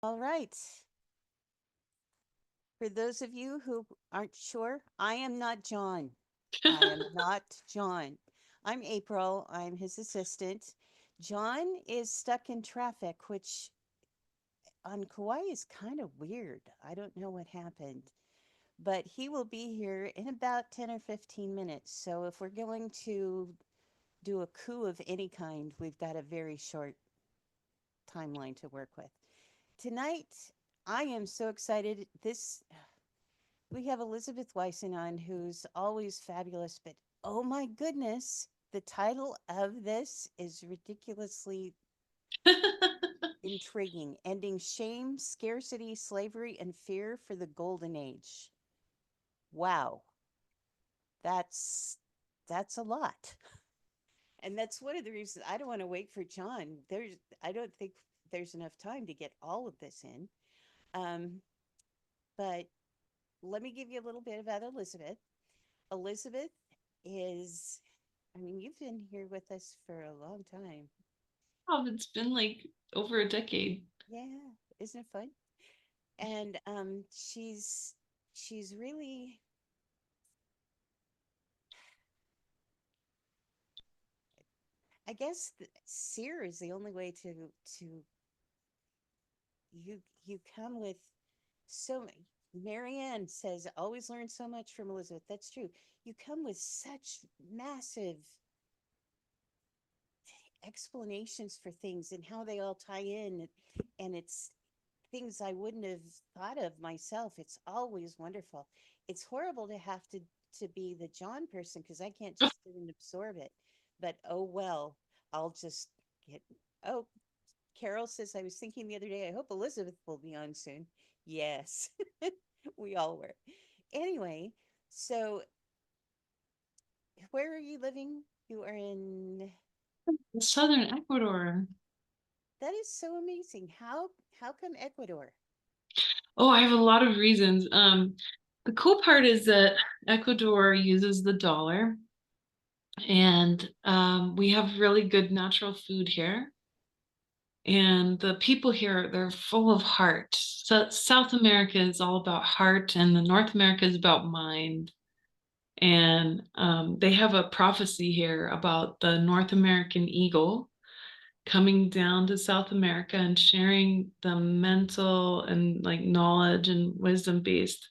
All right. For those of you who aren't sure, I am not John. I am not John. I'm April. I'm his assistant. John is stuck in traffic, which on Kauai is kind of weird. I don't know what happened, but he will be here in about 10 or 15 minutes. So if we're going to do a coup of any kind, we've got a very short timeline to work with. Tonight, I am so excited. We have Elizabeth Wyson on, who's always fabulous, but oh my goodness, the title of this is ridiculously intriguing. Ending shame, scarcity, slavery, and fear for the golden age. Wow, that's that's a lot. And that's one of the reasons I don't want to wait for John. I don't think there's enough time to get all of this in. Um, but let me give you a little bit about Elizabeth. Elizabeth is, I mean, you've been here with us for a long time. Oh, it's been like over a decade. Yeah, isn't it fun? And she's really, I guess, seer is the only way to you come with so many. Marianne says, always learn so much from Elizabeth. That's true. You come with such massive explanations for things and how they all tie in. And it's things I wouldn't have thought of myself. It's always wonderful. It's horrible to have to be the John person because I can't just sit and absorb it. But oh well, I'll just get. Oh, Carol says I was thinking the other day. I hope Elizabeth will be on soon. Yes, we all were. Anyway, so where are you living? You are in. Southern Ecuador. That is so amazing. How come Ecuador? Oh, I have a lot of reasons. The cool part is that Ecuador uses the dollar, and we have really good natural food here. And the people here, they're full of heart. So South America is all about heart, and the North America is about mind. And they have a prophecy here about the North American eagle coming down to South America and sharing the mental and like knowledge and wisdom based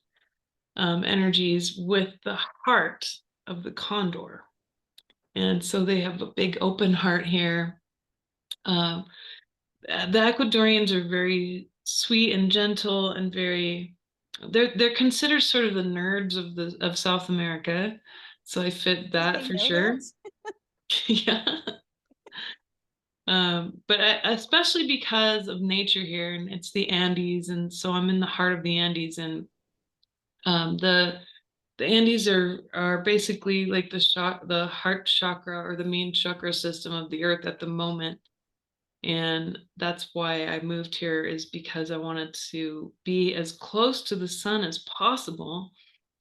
energies with the heart of the condor. And so they have a big open heart here. Um, the Ecuadorians are very sweet and gentle and very they're considered sort of the nerds of South America. So I fit Did that they for know sure. that? Yeah. But especially because of nature here, and it's the Andes, and so I'm in the heart of the Andes, and um, the the Andes are basically like the heart chakra or the main chakra system of the earth at the moment. And that's why I moved here, is because I wanted to be as close to the sun as possible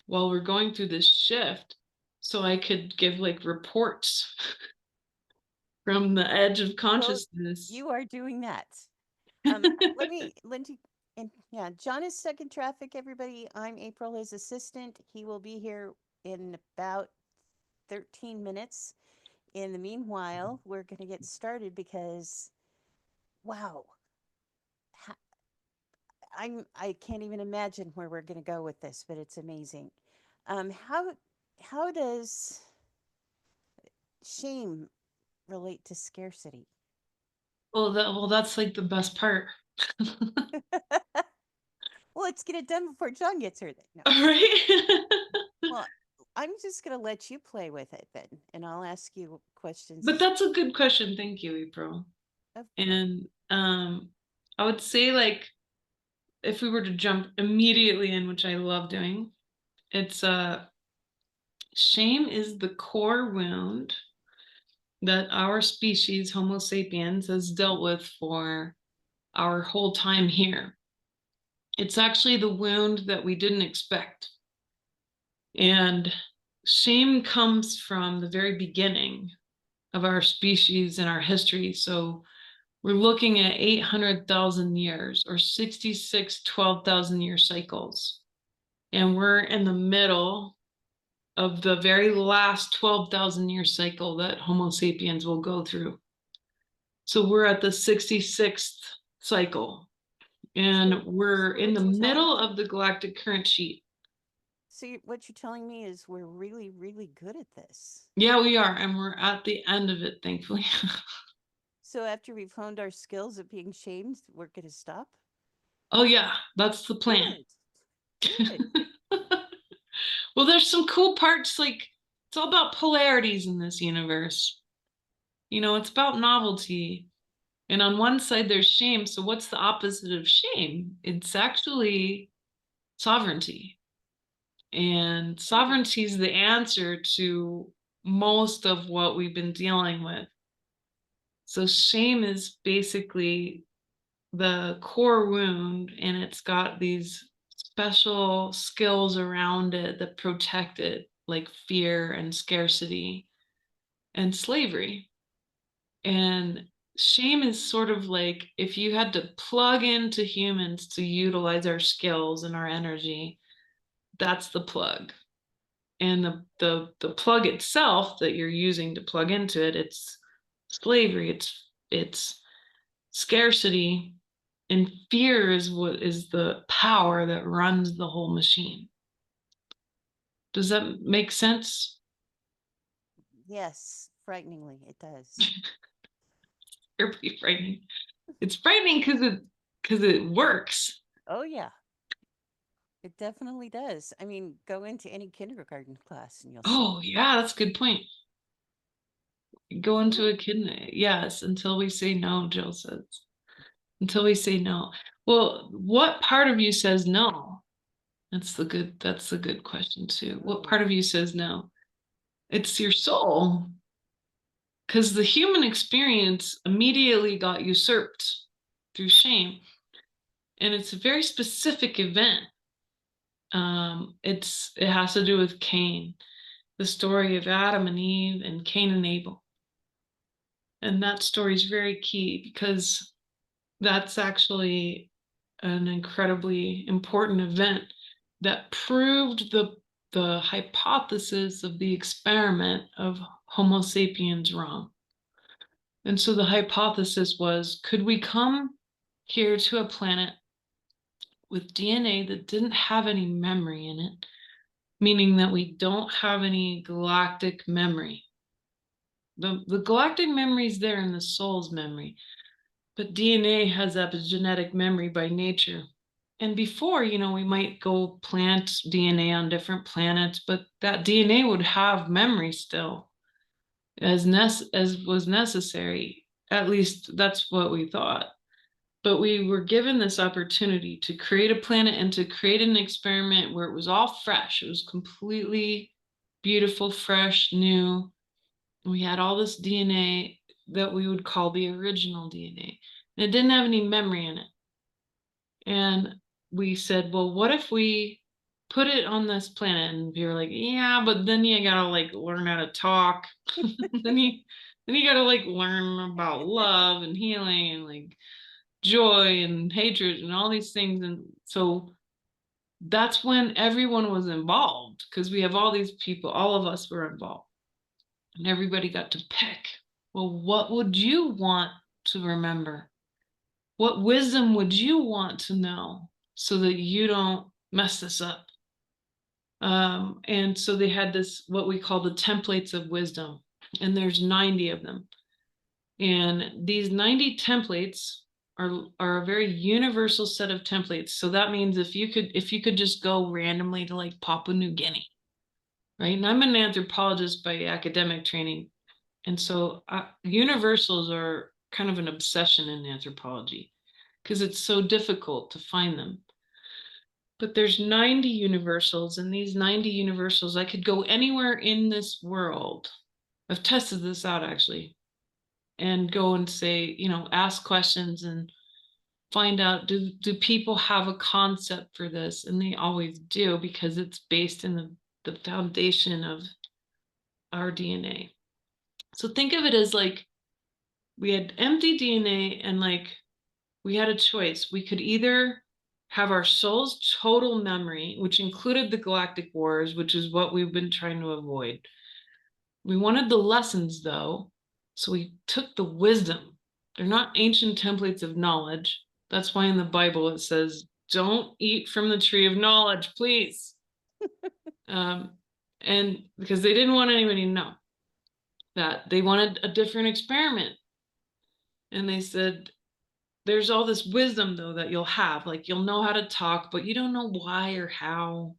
while we're going through this shift, so I could give like reports from the edge of Well, consciousness. you are doing that. Let me, Lindsay, and yeah, John is stuck in traffic, everybody. I'm April, his assistant. He will be here in about 13 minutes. In the meanwhile, we're going to get started because, wow, ha- I can't even imagine where we're going to go with this, but it's amazing. Um, how, how does shame relate to scarcity? Well, that's like the best part. Well, let's get it done before John gets here then. No. All right. Well, I'm just going to let you play with it then, and I'll ask you questions But as that's a good question. Thank you, April. of course. And I would say, like, if we were to jump immediately in, which I love doing, it's shame is the core wound that our species, Homo sapiens, has dealt with for our whole time here. It's actually the wound that we didn't expect. And shame comes from the very beginning of our species and our history. So we're looking at 800,000 years or 66 12,000 year cycles. And we're in the middle of the very last 12,000 year cycle that Homo sapiens will go through. So we're at the 66th cycle, and we're in the middle of the galactic current sheet. So what you're telling me is we're really, really good at this. Yeah, we are, and we're at the end of it, thankfully. So after we've honed our skills at being shamed, we're going to stop? Oh, yeah, that's the plan. Good. Well, there's some cool parts, like it's all about polarities in this universe. You know, it's about novelty. And on one side, there's shame. So, what's the opposite of shame? It's actually sovereignty. And sovereignty is the answer to most of what we've been dealing with. So, shame is basically the core wound, and it's got these special skills around it that protect it, like fear and scarcity and slavery. And shame is sort of like if you had to plug into humans to utilize our skills and our energy, that's the plug. And the plug itself that you're using to plug into it, it's slavery, it's scarcity, and fear is what is the power that runs the whole machine. Does that make sense? Yes, frighteningly, it does. Pretty frightening. It's frightening because it works. Oh, yeah, it definitely does. I mean, go into any kindergarten class and you'll see. Oh yeah, that's a good point. Go into a kidney. Yes, until we say no, Jill says. Until we say no. Well, what part of you says no? That's the good question too. What part of you says no? It's your soul. Because the human experience immediately got usurped through shame. And it's a very specific event. It has to do with Cain, the story of Adam and Eve and Cain and Abel. And that story is very key because that's actually an incredibly important event that proved the hypothesis of the experiment of Homo sapiens wrong. And so the hypothesis was, could we come here to a planet with DNA that didn't have any memory in it, meaning that we don't have any galactic memory? The galactic memory is there in the soul's memory, but DNA has epigenetic memory by nature. And before, we might go plant DNA on different planets, but that DNA would have memory still as was necessary. At least that's what we thought. But we were given this opportunity to create a planet and to create an experiment where it was all fresh. It was completely beautiful, fresh, new. We had all this DNA that we would call the original DNA. And it didn't have any memory in it. And we said, well, what if we put it on this planet? And we were like, yeah, but then you gotta like learn how to talk. then you gotta like learn about love and healing and like joy and hatred and all these things. And so that's when everyone was involved, because we have all these people, all of us were involved. And everybody got to pick. Well, what would you want to remember? What wisdom would you want to know so that you don't mess this up? And so they had this, what we call the templates of wisdom, and there's 90 of them. And these 90 templates are a very universal set of templates. So that means if you could just go randomly to like Papua New Guinea, right? And I'm an anthropologist by academic training. And so universals are kind of an obsession in anthropology because it's so difficult to find them. But there's 90 universals, and these 90 universals, I could go anywhere in this world. I've tested this out actually, and go and say, ask questions and find out, do people have a concept for this? And they always do, because it's based in the foundation of our DNA. So think of it as like we had empty DNA, and like we had a choice. We could either have our soul's total memory, which included the galactic wars, which is what we've been trying to avoid. We wanted the lessons though, so we took the wisdom. They're not ancient templates of knowledge. That's why in the Bible it says, don't eat from the tree of knowledge, please. um, and because they didn't want anybody to know that, they wanted a different experiment. And they said, there's all this wisdom though that you'll have, like you'll know how to talk, but you don't know why or how.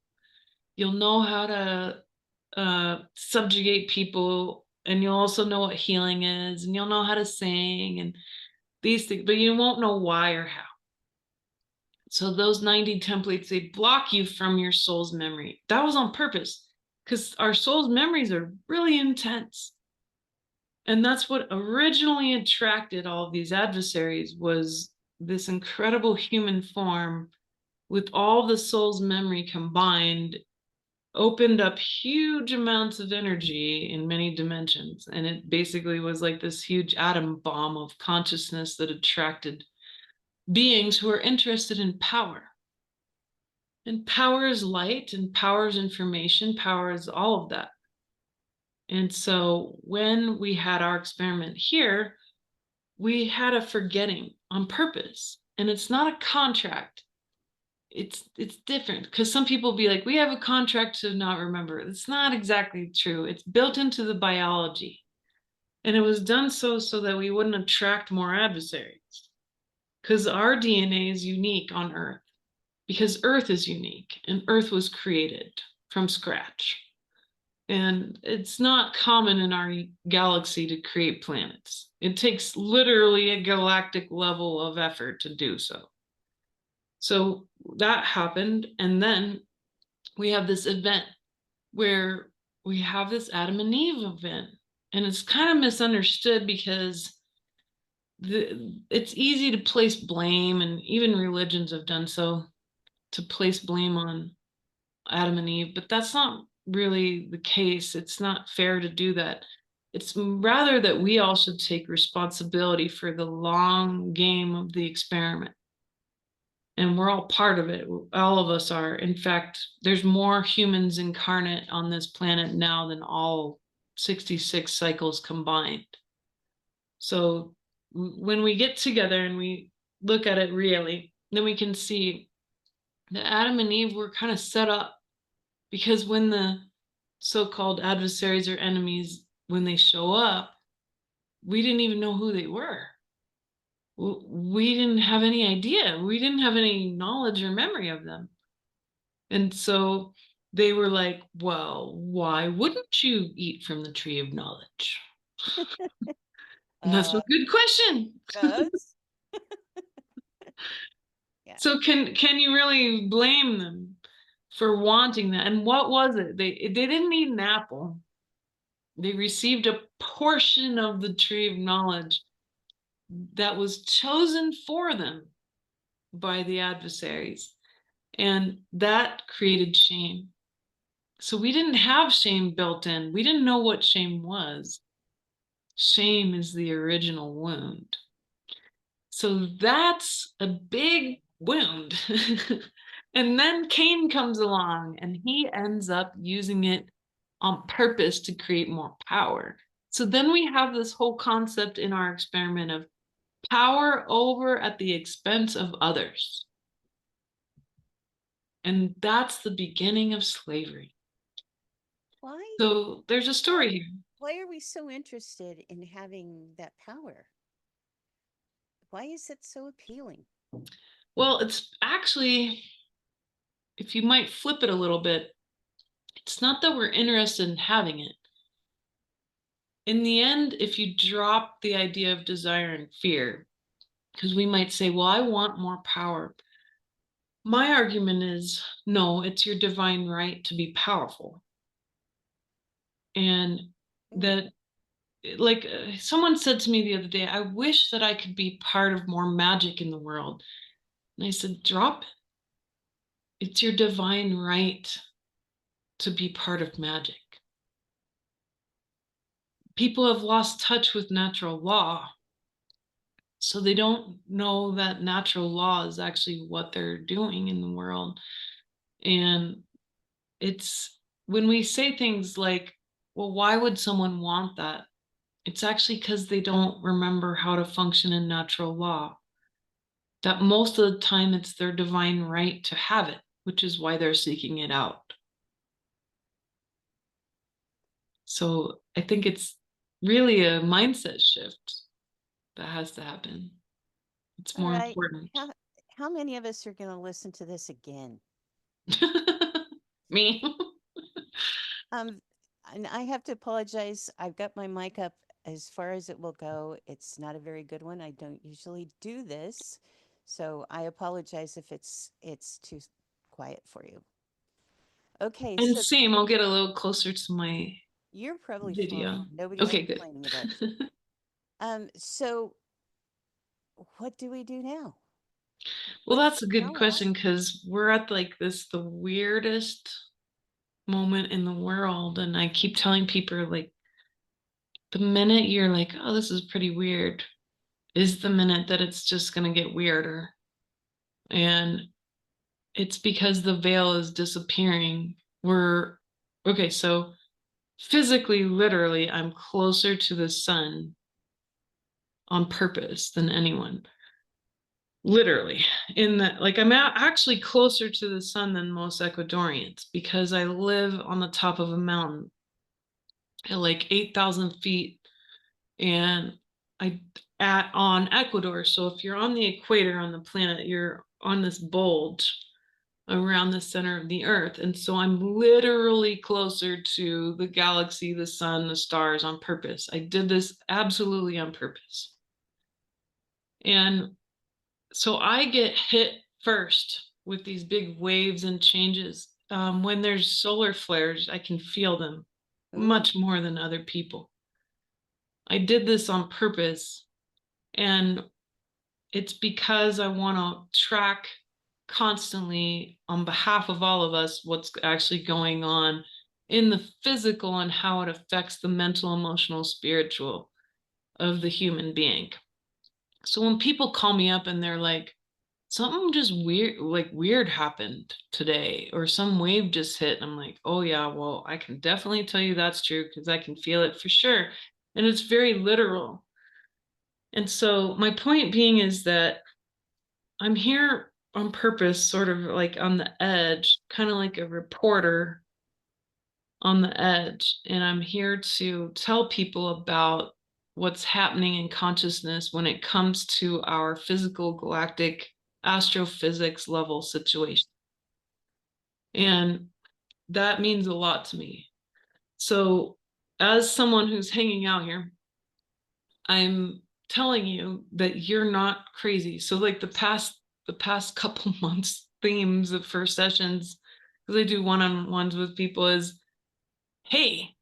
You'll know how to subjugate people, and you'll also know what healing is, and you'll know how to sing and these things, but you won't know why or how. So those 90 templates, they block you from your soul's memory. That was on purpose, because our soul's memories are really intense. And that's what originally attracted all of these adversaries, was this incredible human form with all the soul's memory combined, opened up huge amounts of energy in many dimensions. And it basically was like this huge atom bomb of consciousness that attracted beings who are interested in power. And power is light, and power is information, power is all of that. And so when we had our experiment here, we had a forgetting on purpose. And it's not a contract. It's different, because some people be like, we have a contract to not remember. It's not exactly true. It's built into the biology. And it was done so that we wouldn't attract more adversaries. Because our DNA is unique on Earth. Because Earth is unique, and Earth was created from scratch. And it's not common in our galaxy to create planets. It takes literally a galactic level of effort to do so. So that happened. And then we have this event where we have this Adam and Eve event. And it's kind of misunderstood, because it's easy to place blame, and even religions have done so, to place blame on Adam and Eve, but that's not really the case. It's not fair to do that. It's rather that we all should take responsibility for the long game of the experiment. And we're all part of it. All of us are. In fact, there's more humans incarnate on this planet now than all 66 cycles combined. So when we get together and we look at it really, then we can see that Adam and Eve were kind of set up, because when the so-called adversaries or enemies, when they show up, we didn't even know who they were. We didn't have any idea. We didn't have any knowledge or memory of them. And so they were like, well, why wouldn't you eat from the tree of knowledge? And that's Uh, a good question. Cause yeah. So can you really blame them for wanting that? And what was it? They didn't eat an apple. They received a portion of the tree of knowledge that was chosen for them by the adversaries. And that created shame. So we didn't have shame built in. We didn't know what shame was. Shame is the original wound. So that's a big wound. And then Cain comes along, and he ends up using it on purpose to create more power. So then we have this whole concept in our experiment of power over at the expense of others. And that's the beginning of slavery. Why? So there's a Why? story here. Why are we so interested in having that power? Why is it so appealing? Well, it's actually, if you might flip it a little bit, it's not that we're interested in having it. In the end, if you drop the idea of desire and fear, because we might say, well, I want more power. My argument is, no, it's your divine right to be powerful. And Mm. that, like someone said to me the other day, I wish that I could be part of more magic in the world. And I said, drop it. It's your divine right to be part of magic. People have lost touch with natural law. So they don't know that natural law is actually what they're doing in the world. And it's when we say things like, well, why would someone want that? It's actually because they don't remember how to function in natural law. That most of the time it's their divine right to have it, which is why they're seeking it out. So I think it's really a mindset shift that has to happen. It's All more right. important. How many of us are going to listen to this again? Me. Um, and I have to apologize. I've got my mic up as far as it will go. It's not a very good one. I don't usually do this, so I apologize if it's too quiet for you. Okay, And so same, I'll get a little closer to my you're probably video. fine. Nobody's Okay, good. complaining about you. So what do we do now? Well, What's that's a good now what? question because we're at like this the weirdest moment in the world. And I keep telling people like the minute you're like, oh, this is pretty weird, is the minute that it's just gonna get weirder. And it's because the veil is disappearing. We're okay, so physically, literally, I'm closer to the sun on purpose than anyone. Literally, in that, like, I'm actually closer to the sun than most Ecuadorians because I live on the top of a mountain at like 8,000 feet, and I at on Ecuador. So if you're on the equator on the planet, you're on this bulge around the center of the earth. And so I'm literally closer to the galaxy, the sun, the stars on purpose. I did this absolutely on purpose. And so I get hit first with these big waves and changes. When there's solar flares, I can feel them Ooh, much more than other people. I did this on purpose. And it's because I want to track constantly on behalf of all of us what's actually going on in the physical and how it affects the mental, emotional, spiritual of the human being. So when people call me up and they're like, something just weird, like weird happened today, or some wave just hit, I'm like, oh, yeah, well, I can definitely tell you that's true because I can feel it for sure. And it's very literal. And so my point being is that I'm here on purpose, sort of like on the edge, kind of like a reporter on the edge. And I'm here to tell people about what's happening in consciousness when it comes to our physical galactic astrophysics level situation. And that means a lot to me. So, as someone who's hanging out here, I'm telling you that you're not crazy. So like the past couple months themes of first sessions, because I do one-on-ones with people, is hey,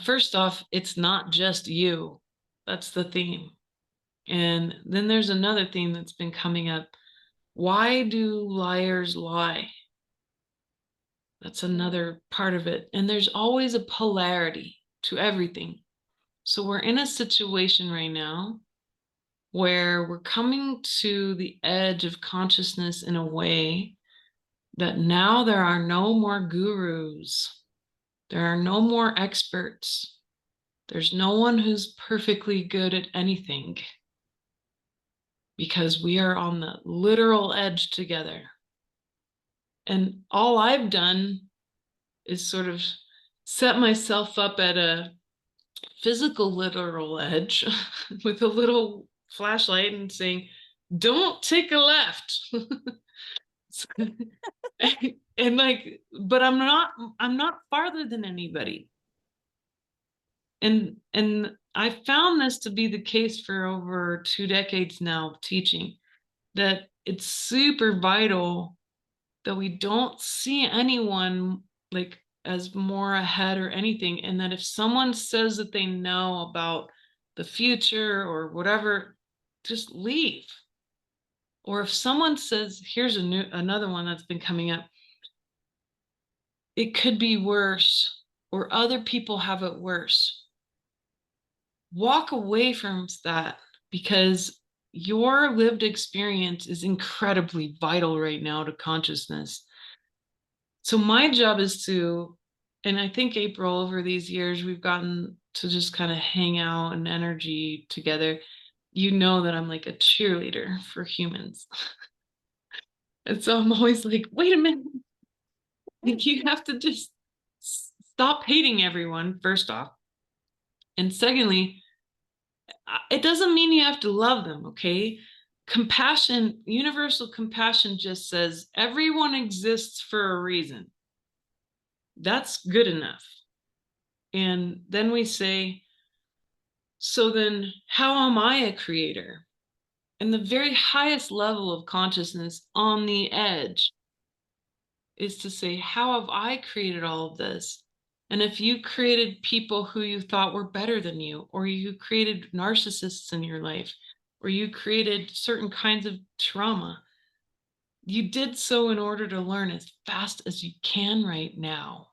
first off, it's not just you. That's the theme. And then there's another theme that's been coming up. Why do liars lie? That's mm, another part of it. And there's always a polarity to everything. So we're in a situation right now where we're coming to the edge of consciousness in a way that now there are no more gurus, there are no more experts, there's no one who's perfectly good at anything because we are on the literal edge together. And all I've done is sort of set myself up at a physical literal edge with a little flashlight and saying, don't take a left. And like, but I'm not farther than anybody. And I found this to be the case for over 2 decades now of teaching, that it's super vital that we don't see anyone like as more ahead or anything, and that if someone says that they know about the future or whatever, just leave. Or if someone says, here's another one that's been coming up, it could be worse, or other people have it worse. Walk away from that because your lived experience is incredibly vital right now to consciousness. So my job is to, and I think April, over these years, we've gotten to just kind of hang out and energy together. You know that I'm like a cheerleader for humans. And so I'm always like, wait a minute, like you have to just stop hating everyone, first off. And secondly, it doesn't mean you have to love them, okay? Compassion, universal compassion just says everyone exists for a reason. That's good enough. And then we say, so then how am I a creator? And the very highest level of consciousness on the edge is to say, how have I created all of this? And if you created people who you thought were better than you, or you created narcissists in your life, or you created certain kinds of trauma, you did so in order to learn as fast as you can right now.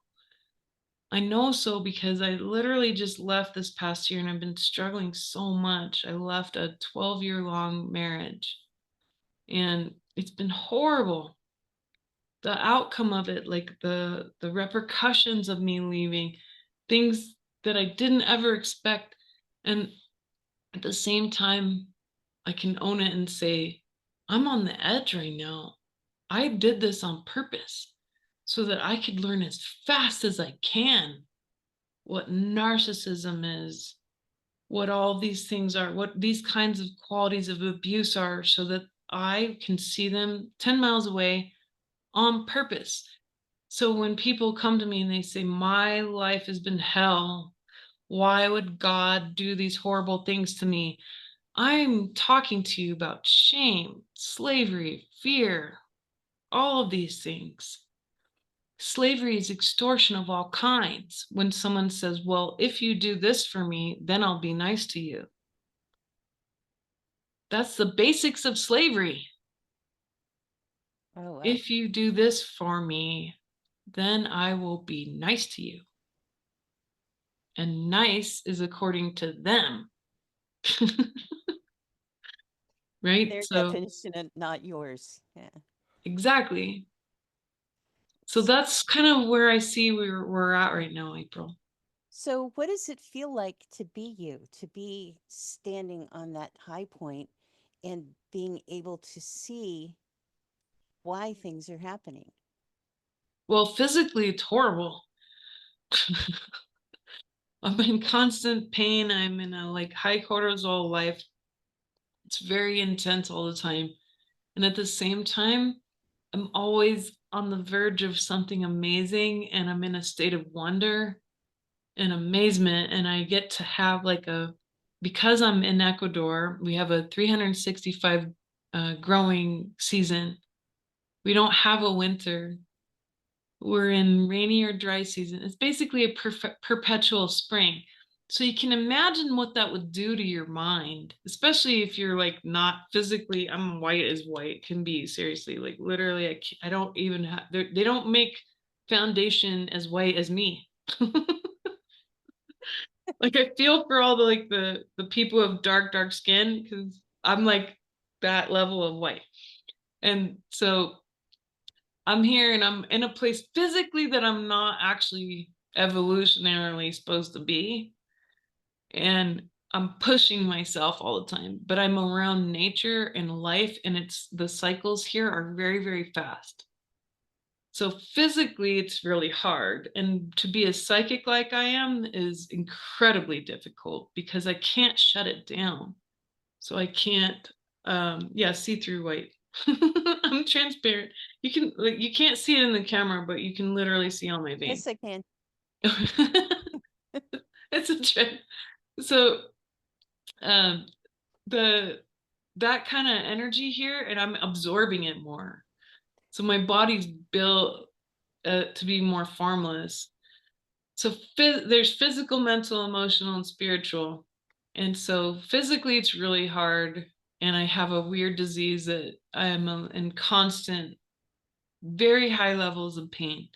I know so because I literally just left this past year and I've been struggling so much. I left a 12-year-long marriage and it's been horrible. The outcome of it, like the repercussions of me leaving, things that I didn't ever expect. And at the same time, I can own it and say, I'm on the edge right now. I did this on purpose so that I could learn as fast as I can what narcissism is, what all these things are, what these kinds of qualities of abuse are, so that I can see them 10 miles away on purpose. So when people come to me and they say, my life has been hell, why would God do these horrible things to me? I'm talking to you about shame, slavery, fear, all of these things. Slavery is extortion of all kinds. When someone says, well, if you do this for me, then I'll be nice to you. That's the basics of slavery. Oh, wow. If you do this for me, then I will be nice to you. And nice is according to them. Right? Their So, definition and not yours. Yeah. exactly. So S- that's kind of where I see we're at right now, April. So, what does it feel like to be you, to be standing on that high point and being able to see why things are happening? Well, physically, it's horrible. I'm in constant pain. I'm in a like high cortisol life. It's very intense all the time. And at the same time, I'm always on the verge of something amazing and I'm in a state of wonder and amazement. And I get to have like because I'm in Ecuador, we have a 365 growing season. We don't have a winter. We're in rainy or dry season. It's basically a perpetual spring. So you can imagine what that would do to your mind, especially if you're like not physically, I'm white as white can be, seriously, like literally, I don't even have, they don't make foundation as white as me. Like I feel for all the like the people with dark skin because I'm like that level of white. And so I'm here and I'm in a place physically that I'm not actually evolutionarily supposed to be. And I'm pushing myself all the time, but I'm around nature and life, and it's the cycles here are very, very fast. So physically, it's really hard. And to be as psychic like I am is incredibly difficult because I can't shut it down. So I can't, yeah, see through white. I'm transparent. You can like you can't see it in the camera, but you can literally see all my veins. Yes, I can. It's a trip. So um the that kind of energy here, and I'm absorbing it more. So my body's built to be more formless. So there's physical, mental, emotional, and spiritual. And so physically, it's really hard. And I have a weird disease that I am in constant, very high levels of pain.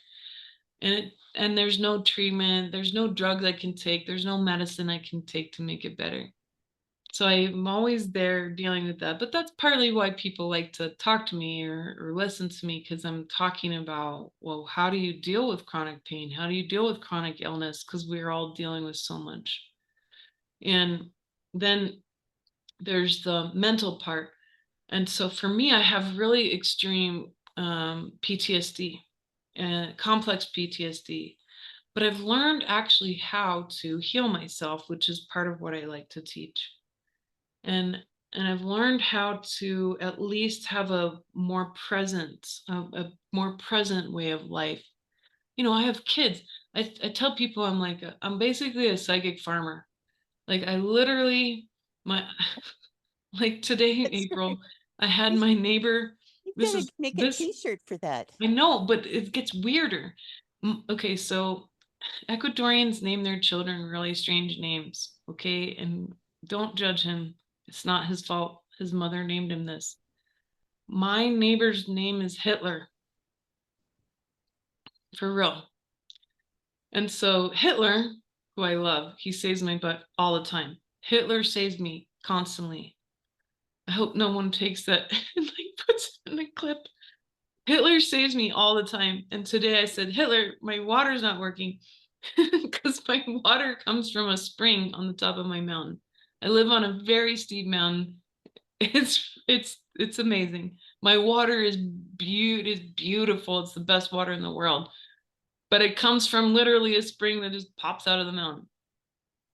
And there's no treatment, there's no drugs I can take, there's no medicine I can take to make it better. So I'm always there dealing with that. But that's partly why people like to talk to me or listen to me, because I'm talking about, well, how do you deal with chronic pain? How do you deal with chronic illness? Because we're all dealing with so much. And then there's the mental part. And so for me, I have really extreme PTSD and complex PTSD. But I've learned actually how to heal myself, which is part of what I like to teach. And I've learned how to at least have a more present, a more present way of life. You know, I have kids. I tell people I'm like I'm basically a psychic farmer. Like I literally my like today in That's April, right. I had You, my neighbor. you've got This to is make a this T-shirt for that. I know, but it gets weirder. Okay, so Ecuadorians name their children really strange names, okay? And don't judge him. It's not his fault. His mother named him this. My neighbor's name is Hitler, for real. And so Hitler, who I love, he saves my butt all the time. Hitler saves me constantly. I hope no one takes that and like puts it in a clip. Hitler saves me all the time. And today I said, Hitler, my water's not working because my water comes from a spring on the top of my mountain. I live on a very steep mountain. It's amazing. My water is beautiful. It's the best water in the world. But it comes from literally a spring that just pops out of the mountain.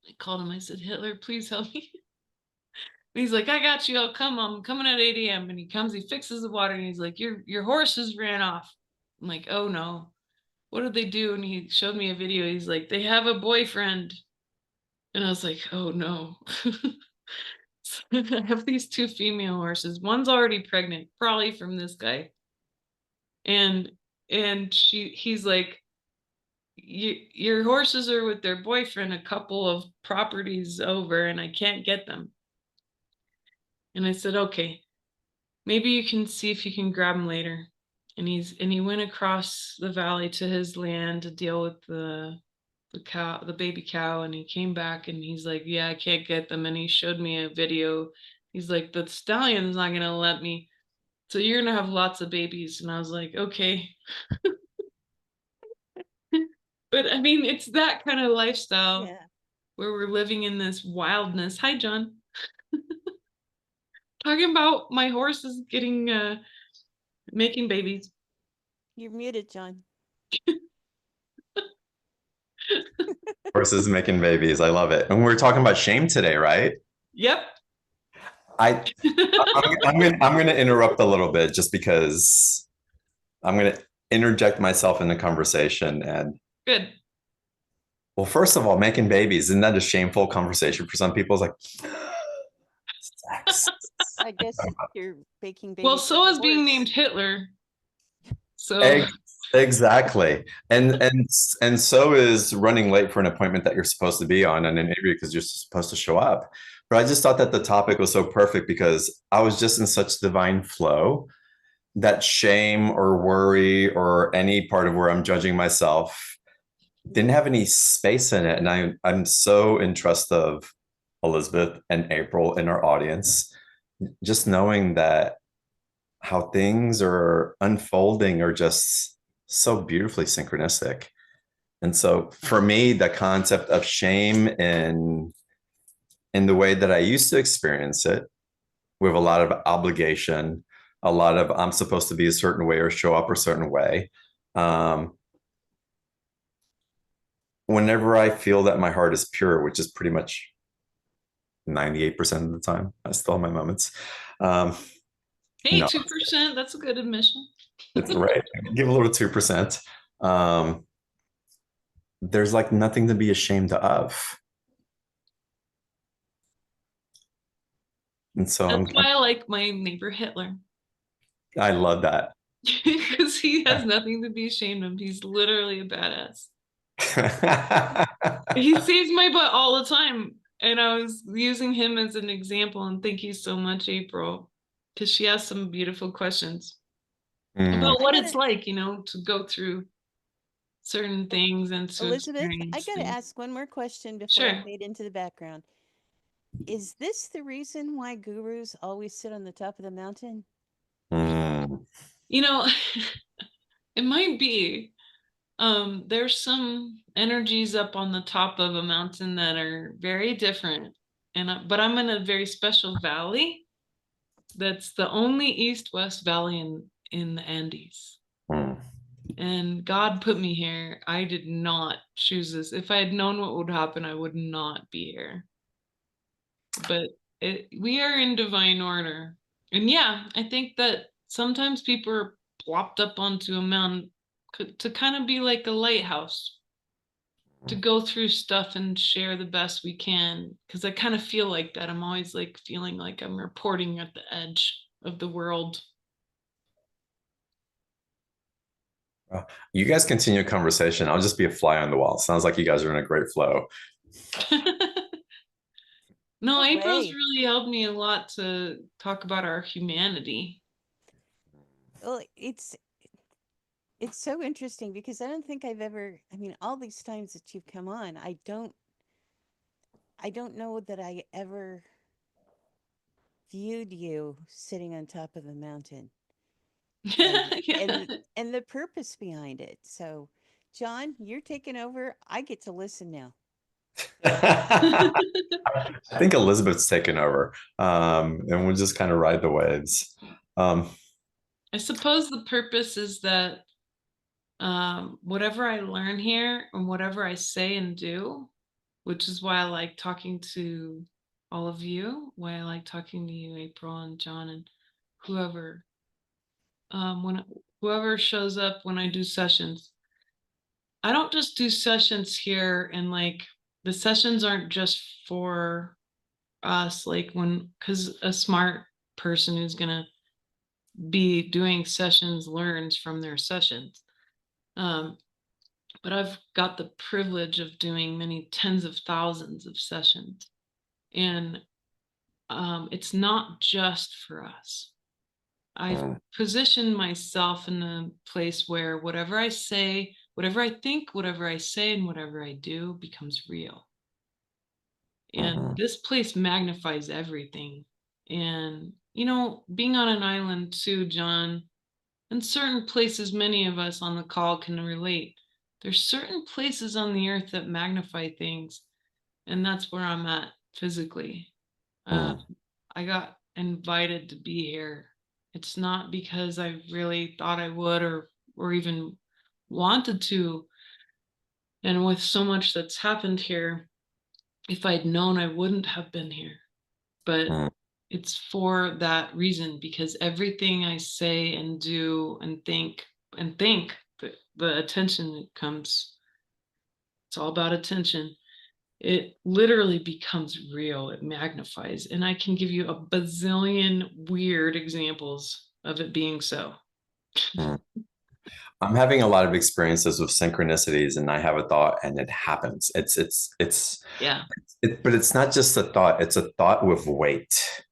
I called him. I said, Hitler, please help me. He's like, I got you. I'll come. I'm coming at 8 a.m. And he comes, he fixes the water, and he's like, your horses ran off. I'm like, oh no. What did they do? And he showed me a video. He's like, they have a boyfriend. And I was like, oh no. I have these two female horses. One's already pregnant, probably from this guy. And he's like, your horses are with their boyfriend a couple of properties over, and I can't get them. And I said, okay, maybe you can see if you can grab him later. And he went across the valley to his land to deal with the baby cow, and he came back and he's like, yeah, I can't get them. And he showed me a video. He's like, the stallion's not gonna let me, so you're gonna have lots of babies. And I was like, okay. But I mean, it's that kind of lifestyle Yeah. where we're living in this wildness. Hi, John. Talking about my horses getting making babies. You're muted, John. Versus making babies. I love it. And we're talking about shame today, right? Yep. I I'm gonna interrupt a little bit just because I'm gonna interject myself in the conversation. And Good. well, first of all, making babies, isn't that a shameful conversation for some people? It's like sex. I guess if you're baking Well, babies with so a is being named horse. Hitler. So Ex- exactly. And so is running late for an appointment that you're supposed to be on in an interview because you're supposed to show up. But I just thought that the topic was so perfect because I was just in such divine flow that shame or worry or any part of where I'm judging myself didn't have any space in it. And I'm so in trust of Elizabeth and April in our audience, just knowing that how things are unfolding are just so beautifully synchronistic. And so for me, the concept of shame in the way that I used to experience it, with a lot of obligation, a lot of I'm supposed to be a certain way or show up a certain way. Whenever I feel that my heart is pure, which is pretty much 98% of the time, I still have my moments. hey, No, 2%, that's a good admission. it's right. Give a little 2%. There's like nothing to be ashamed of. And so That's why I like my neighbor Hitler. I love that. Because he has nothing to be ashamed of. He's literally a badass. He saves my butt all the time. And I was using him as an example. And thank you so much, April, because she asked some beautiful questions Mm. about I what gotta, it's like, to go through certain things and to Elizabeth, I experience gotta things. ask one more question before I Sure. fade into the background. Is this the reason why gurus always sit on the top of the mountain? Mm. You know, it might be. There's some energies up on the top of a mountain that are very different. But I'm in a very special valley that's the only east-west valley in the Andes. Mm. And God put me here. I did not choose this. If I had known what would happen, I would not be here. But we are in divine order. And yeah, I think that sometimes people are plopped up onto a mountain to kind of be like a lighthouse, to go through stuff and share the best we can. Because I kind of feel like that. I'm always like feeling like I'm reporting at the edge of the world. You guys continue conversation. I'll just be a fly on the wall. Sounds like you guys are in a great flow. No, No April's way. really helped me a lot to talk about our humanity. Well, it's so interesting because I don't think I've ever, I mean, all these times that you've come on, I don't know that I ever viewed you sitting on top of a mountain and Yeah. and the purpose behind it. So, John, you're taking over. I get to listen now. I think Elizabeth's taken over, and we'll just kind of ride the waves. Um, I suppose the purpose is that whatever I learn here and whatever I say and do, which is why I like talking to all of you, why I like talking to you, April and John, and whoever, when whoever shows up when I do sessions. I don't just do sessions here and like the sessions aren't just for us, like because a smart person who's gonna be doing sessions learns from their sessions. Um, but I've got the privilege of doing many tens of thousands of sessions. And it's not just for us. I've mm, positioned myself in a place where whatever I say, whatever I think, whatever I say, and whatever I do becomes real. And mhm, this place magnifies everything. And, being on an island too, John, in certain places, many of us on the call can relate. There's certain places on the earth that magnify things, and that's where I'm at physically. Uh, mm, I got invited to be here. It's not because I really thought I would or even wanted to. And with so much that's happened here, if I'd known, I wouldn't have been here. But mm, it's for that reason, because everything I say and do and think the attention that comes, it's all about attention. It literally becomes real, it magnifies. And I can give you a bazillion weird examples of it being so. mm. I'm having a lot of experiences with synchronicities, and I have a thought, and it happens. Yeah. But it's not just a thought. It's a thought with weight.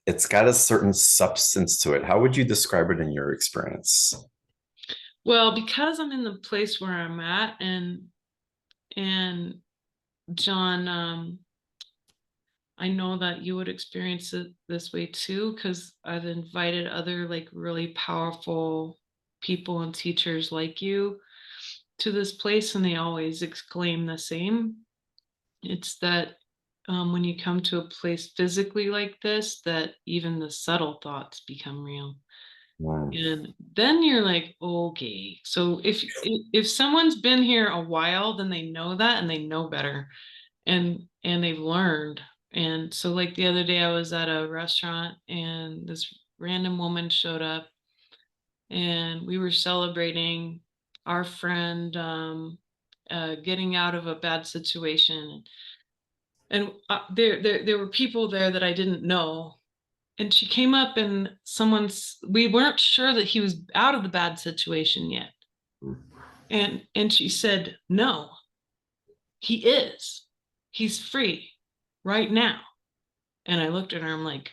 It's got a certain substance to it. How would you describe it in your experience? Well, because I'm in the place where I'm at, and John, I know that you would experience it this way too, because I've invited other like really powerful people and teachers like you to this place, and they always exclaim the same. It's that when you come to a place physically like this, that even the subtle thoughts become real. Mm, And then you're like, okay. So if someone's been here a while, then they know that and they know better and they've learned. And so like the other day I was at a restaurant and this random woman showed up and we were celebrating our friend getting out of a bad situation. And there were people there that I didn't know. And she came up and we weren't sure that he was out of the bad situation yet. And she said, no, he is. He's free right now. And I looked at her, I'm like,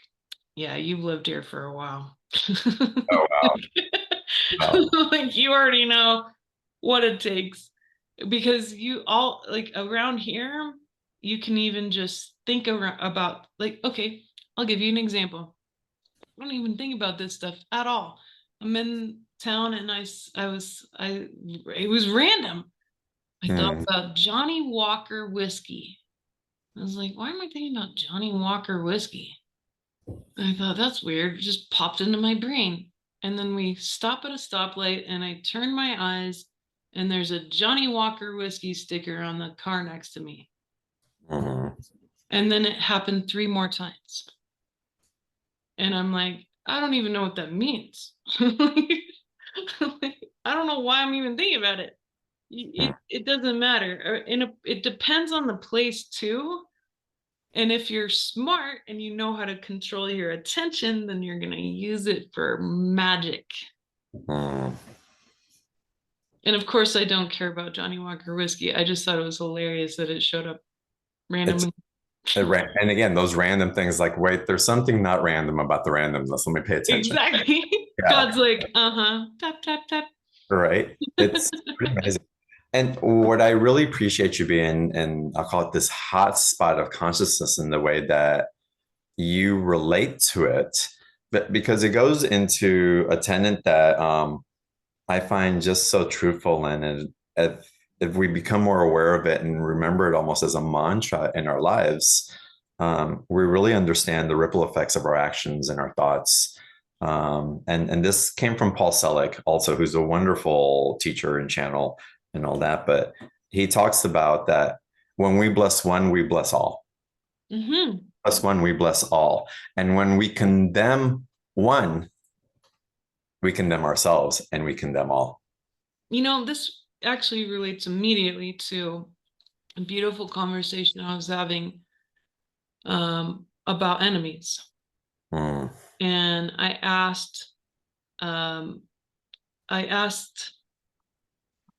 yeah, you've lived here for a while. oh, wow. Like you already know what it takes. Because you all like around here, you can even just think about, like, okay, I'll give you an example. I don't even think about this stuff at all. I'm in town and it was random. I thought about Johnny Walker whiskey. I was like, why am I thinking about Johnny Walker whiskey? I thought that's weird. It just popped into my brain. And then we stop at a stoplight and I turn my eyes and there's a Johnny Walker whiskey sticker on the car next to me. And then it happened 3 more times. And I'm like, I don't even know what that means. I don't know why I'm even thinking about it. It doesn't matter. It depends on the place too. And if you're smart and you know how to control your attention, then you're going to use it for magic. And of course, I don't care about Johnny Walker whiskey. I just thought it was hilarious that it showed up randomly. And again, those random things, like, wait, there's something not random about the randomness. Let me pay attention. Exactly. Yeah. God's like, tap, tap, tap. Right. It's pretty amazing. And what I really appreciate you being, and I'll call it this hot spot of consciousness, in the way that you relate to it, but because it goes into a tenet that I find just so truthful. And if we become more aware of it and remember it almost as a mantra in our lives, we really understand the ripple effects of our actions and our thoughts. And this came from Paul Selig, also, who's a wonderful teacher and channel and all that. But he talks about that when we bless one, we bless all. Bless one, we bless all. And when we condemn one, we condemn ourselves and we condemn all. You know, this actually relates immediately to a beautiful conversation I was having about enemies. And I asked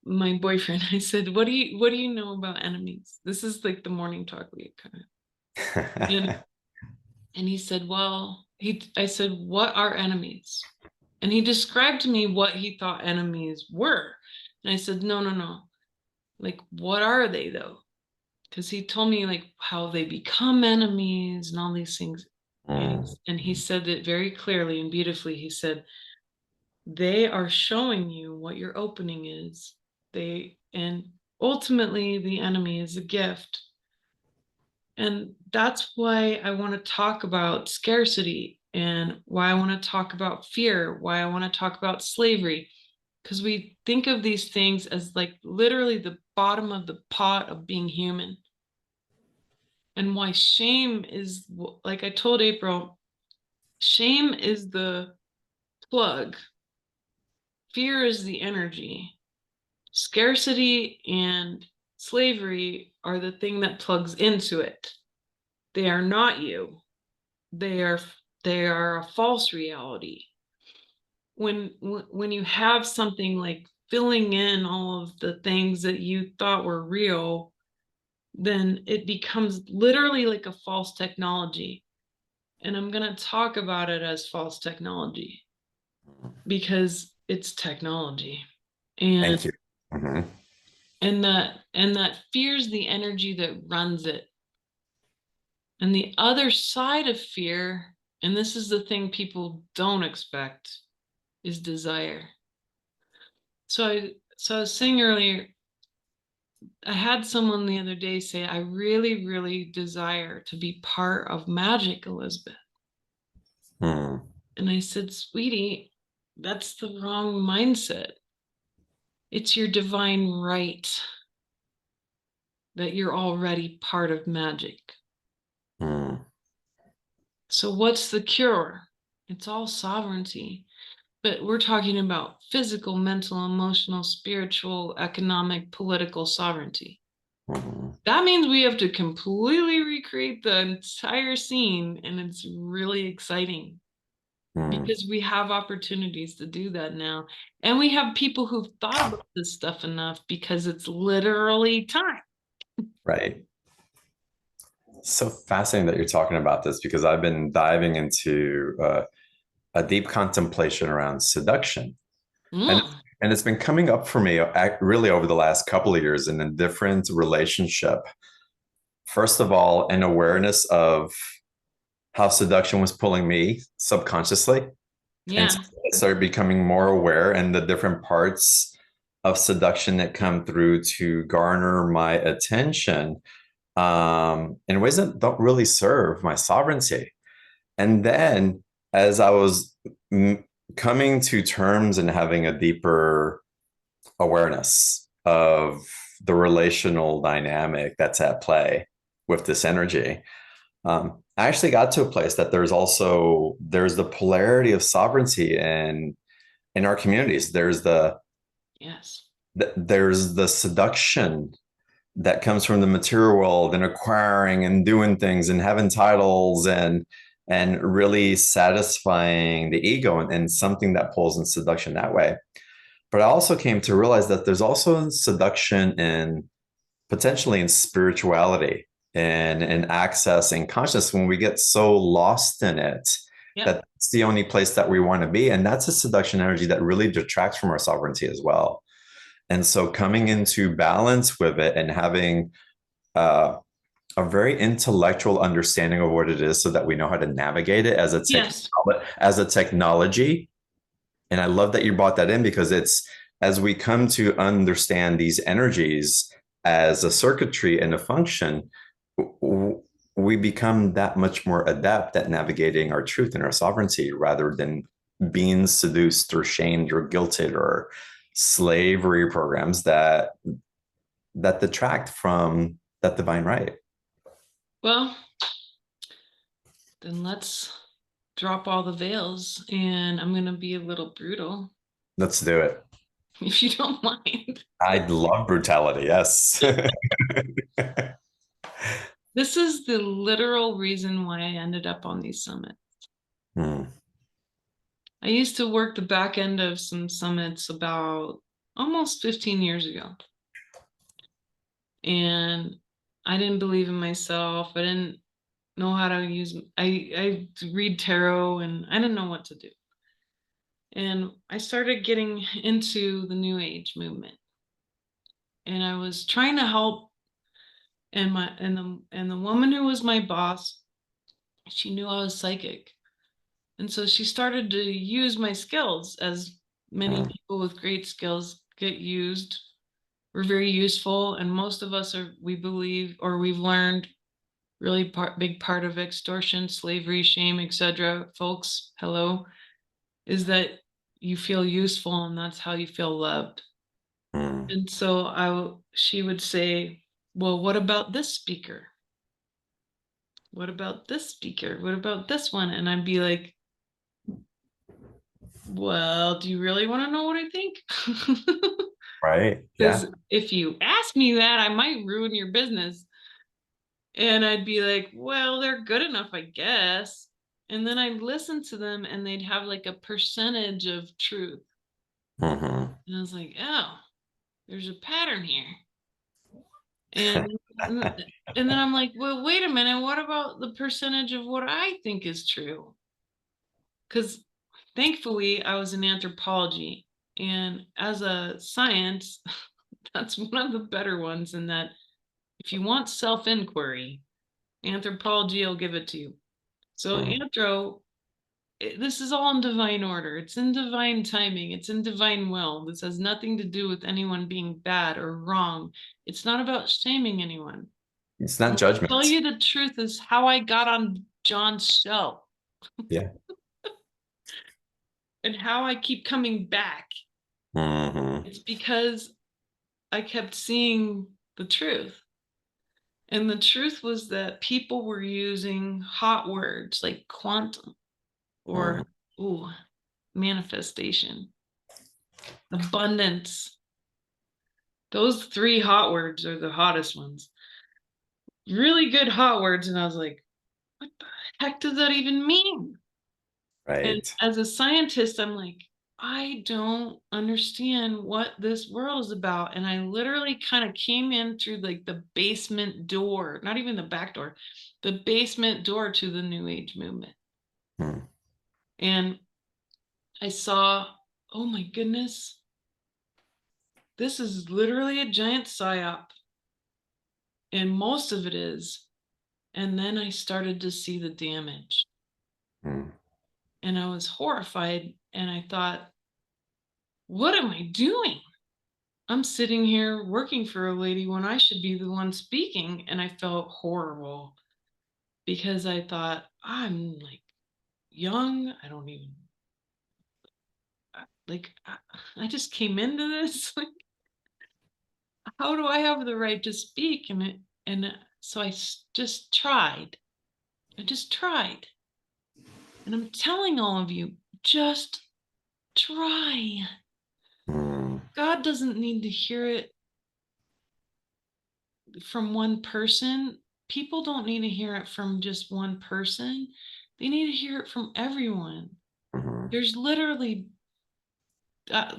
my boyfriend, I said, what do you know about enemies? This is like the morning talk we kind of. And he said, well, I said, what are enemies? And he described to me what he thought enemies were. And I said, no. Like, what are they though? Because he told me like how they become enemies and all these things. And he said it very clearly and beautifully. He said, they are showing you what your opening is. And ultimately the enemy is a gift. And that's why I want to talk about scarcity, and why I want to talk about fear, why I want to talk about slavery, because we think of these things as like literally the bottom of the pot of being human. And why shame is, like I told April, shame is the plug, fear is the energy, scarcity and slavery are the thing that plugs into it. They are not you. They are a false reality. When you have something like filling in all of the things that you thought were real, then it becomes literally like a false technology. And I'm going to talk about it as false technology because it's technology. And Thank you. and that fears the energy that runs it. And the other side of fear, and this is the thing people don't expect, is desire. So I was saying earlier, I had someone the other day say, I really, really desire to be part of magic, Elizabeth. And I said, sweetie, that's the wrong mindset. It's your divine right that you're already part of magic. So what's the cure? It's all sovereignty. But we're talking about physical, mental, emotional, spiritual, economic, political sovereignty. That means we have to completely recreate the entire scene, and it's really exciting because we have opportunities to do that now. And we have people who've thought about this stuff enough because it's literally time. Right. So fascinating that you're talking about this, because I've been diving into a deep contemplation around seduction. And it's been coming up for me really over the last couple of years in a different relationship first of all, an awareness of how seduction was pulling me subconsciously. And Yeah. so I started becoming more aware and the different parts of seduction that come through to garner my attention in ways that don't really serve my sovereignty. And then as I was coming to terms and having a deeper awareness of the relational dynamic that's at play with this energy, I actually got to a place that there's the polarity of sovereignty in our communities. Yes. There's the seduction that comes from the material world and acquiring and doing things and having titles and really satisfying the ego and something that pulls in seduction that way. But I also came to realize that there's also seduction in potentially in spirituality and access and consciousness when we get so lost in it Yep. that it's the only place that we want to be. And that's a seduction energy that really detracts from our sovereignty as well. And so coming into balance with it and having a very intellectual understanding of what it is so that we know how to navigate it as Yes. as a technology. And I love that you brought that in because it's as we come to understand these energies as a circuitry and a function, we become that much more adept at navigating our truth and our sovereignty rather than being seduced or shamed or guilted or slavery programs that detract from that divine right. Well, then let's drop all the veils, and I'm going to be a little brutal, Let's do it. if you don't mind. I love brutality. Yes. This is the literal reason why I ended up on these summits. Hmm. I used to work the back end of some summits about almost 15 years ago. And I didn't believe in myself. I didn't know how to use, I read tarot and I didn't know what to do. And I started getting into the New Age movement. And I was trying to help, and the woman who was my boss, she knew I was psychic. And so she started to use my skills, as many people with great skills get used. We're very useful, and most of us are, we believe, or we've learned, really big part of extortion, slavery, shame, etc. Folks, hello, is that you feel useful, and that's how you feel loved. And so she would say, well, what about this speaker? What about this speaker? What about this one? And I'd be like, well, do you really want to know what I think? Right. Because Yeah. if you ask me that, I might ruin your business. And I'd be like, well, they're good enough, I guess. And then I'd listen to them and they'd have like a percentage of truth. Mm-hmm. And I was like, oh, there's a pattern here. And and then I'm like, well, wait a minute, what about the percentage of what I think is true? Because thankfully I was in anthropology, and as a science, that's one of the better ones, in that if you want self-inquiry, anthropology will give it to you. So this is all in divine order. It's in divine timing. It's in divine will. This has nothing to do with anyone being bad or wrong. It's not about shaming anyone. It's not judgment. Tell you the truth is how I got on John's show. Yeah. And how I keep coming back. Mm-hmm. It's because I kept seeing the truth. And the truth was that people were using hot words like quantum or manifestation, abundance. Those three hot words are the hottest ones. Really good hot words. And I was like, what the heck does that even mean? And Right. as a scientist, I'm like, I don't understand what this world is about. And I literally kind of came in through like the basement door, not even the back door, the basement door to the New Age movement. And I saw, oh my goodness, this is literally a giant psyop. And most of it is. And then I started to see the damage. Mm. And I was horrified. And I thought, what am I doing? I'm sitting here working for a lady when I should be the one speaking. And I felt horrible because I thought, I'm like young. I don't even, like, I just came into this. Like, how do I have the right to speak? And so I just tried. I just tried. And I'm telling all of you, just try. Mm. God doesn't need to hear it from one person. People don't need to hear it from just one person. They need to hear it from everyone. Mhm. There's literally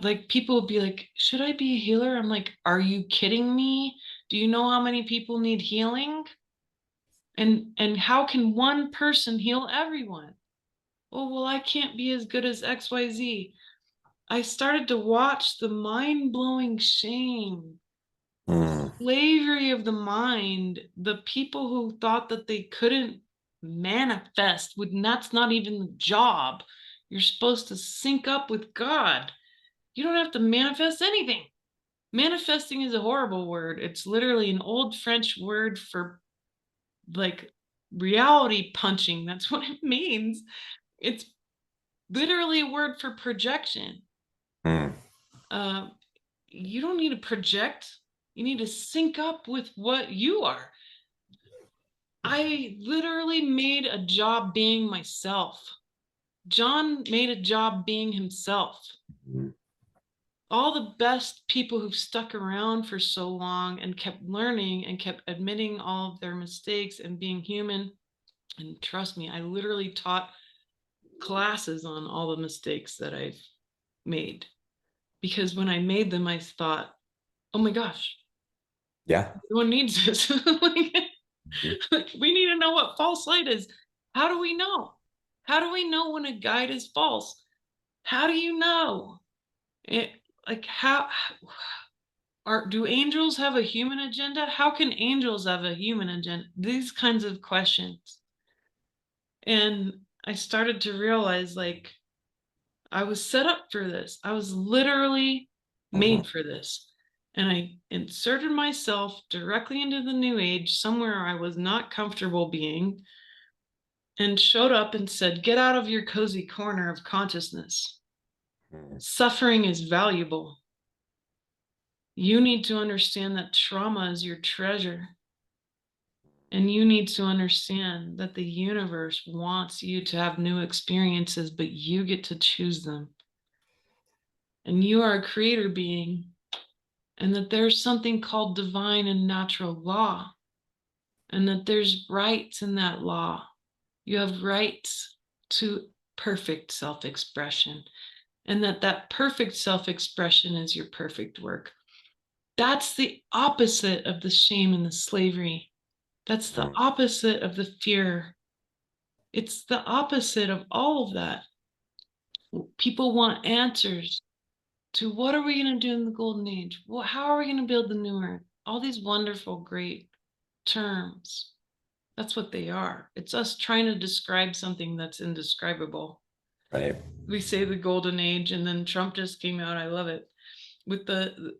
like people will be like, should I be a healer? I'm like, are you kidding me? Do you know how many people need healing? And how can one person heal everyone? Oh, well, I can't be as good as XYZ. I started to watch the mind-blowing shame, Mm. slavery of the mind, the people who thought that they couldn't manifest, that's not even the job. You're supposed to sync up with God. You don't have to manifest anything. Manifesting is a horrible word. It's literally an old French word for like reality punching. That's what it means. It's literally a word for projection. Mm. Uh, you don't need to project. You need to sync up with what you are. I literally made a job being myself. John made a job being himself. Mm. All the best people who've stuck around for so long and kept learning and kept admitting all of their mistakes and being human. And trust me, I literally taught classes on all the mistakes that I've made. Because when I made them, I thought, oh my gosh, Yeah. everyone needs this. Mhm. Like, we need to know what false light is. How do we know? How do we know when a guide is false? How do you know? It, like, do angels have a human agenda? How can angels have a human agenda? These kinds of questions. And I started to realize, like, I was set up for this. I was literally Mhm. made for this. And I inserted myself directly into the new age, somewhere I was not comfortable being, and showed up and said, get out of your cozy corner of consciousness. Mm. Suffering is valuable. You need to understand that trauma is your treasure. And you need to understand that the universe wants you to have new experiences, but you get to choose them. And you are a creator being, and that there's something called divine and natural law, and that there's rights in that law. You have rights to perfect self-expression, and that perfect self-expression is your perfect work. That's the opposite of the shame and the slavery. That's the Mm. opposite of the fear. It's the opposite of all of that. People want answers to what are we going to do in the golden age? How are we going to build the new earth? All these wonderful, great terms. That's what they are. It's us trying to describe something that's indescribable. Right. We say the golden age, and then Trump just came out. I love it.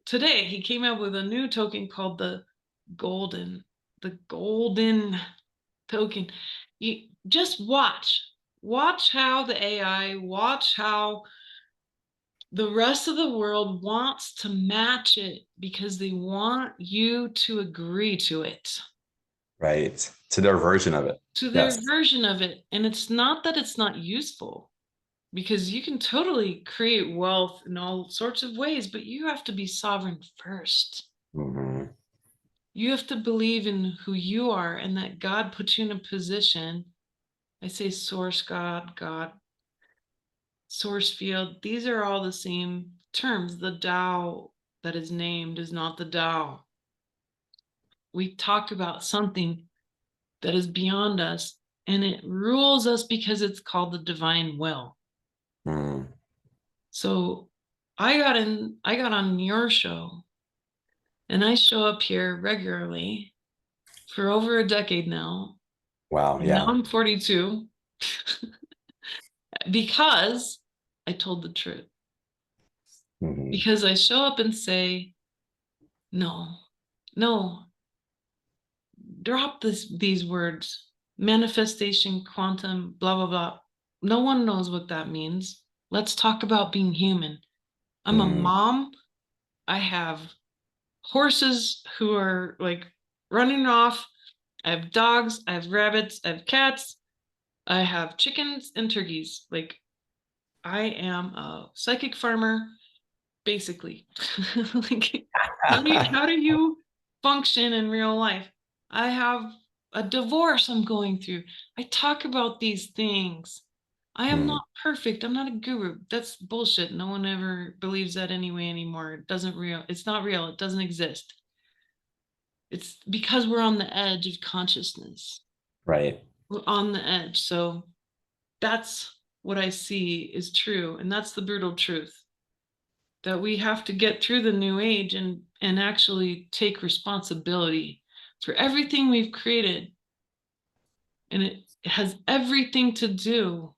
Today he came out with a new token called the golden token. You just watch how the AI, watch how the rest of the world wants to match it because they want you to agree to it, Right. To their version of it. to their Yes. version of it. And it's not that it's not useful, because you can totally create wealth in all sorts of ways, but you have to be sovereign first. Mhm. You have to believe in who you are and that God put you in a position. I say source, God, source field. These are all the same terms. The Tao that is named is not the Tao. We talk about something that is beyond us, and it rules us because it's called the divine will. Mm. So I got on your show, and I show up here regularly, for over a decade now. Wow. And Yeah. now I'm 42 because I told the truth. Mhm. Because I show up and say, no, no, drop these words, manifestation, quantum, blah, blah, blah. No one knows what that means. Let's talk about being human. I'm a Mhm. mom. I have horses who are like running off. I have dogs. I have rabbits. I have cats. I have chickens and turkeys. Like, I am a psychic farmer, basically. Like, how do you function in real life? I have a divorce I'm going through. I talk about these things. I am Mhm. not perfect. I'm not a guru. That's bullshit. No one ever believes that anyway anymore. It's not real. It doesn't exist. It's because we're on the edge of consciousness. Right. We're on the edge. So that's what I see is true. And that's the brutal truth, that we have to get through the new age and actually take responsibility for everything we've created. And it has everything to do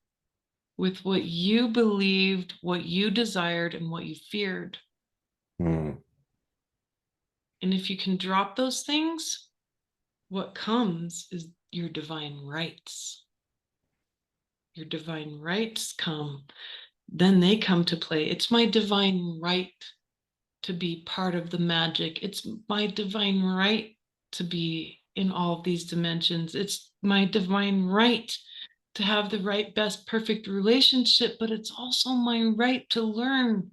with what you believed, what you desired, and what you feared. Mhm. And if you can drop those things, what comes is your divine rights. Your divine rights come, then they come to play. It's my divine right to be part of the magic. It's my divine right to be in all of these dimensions. It's my divine right to have the right, best, perfect relationship, but it's also my right to learn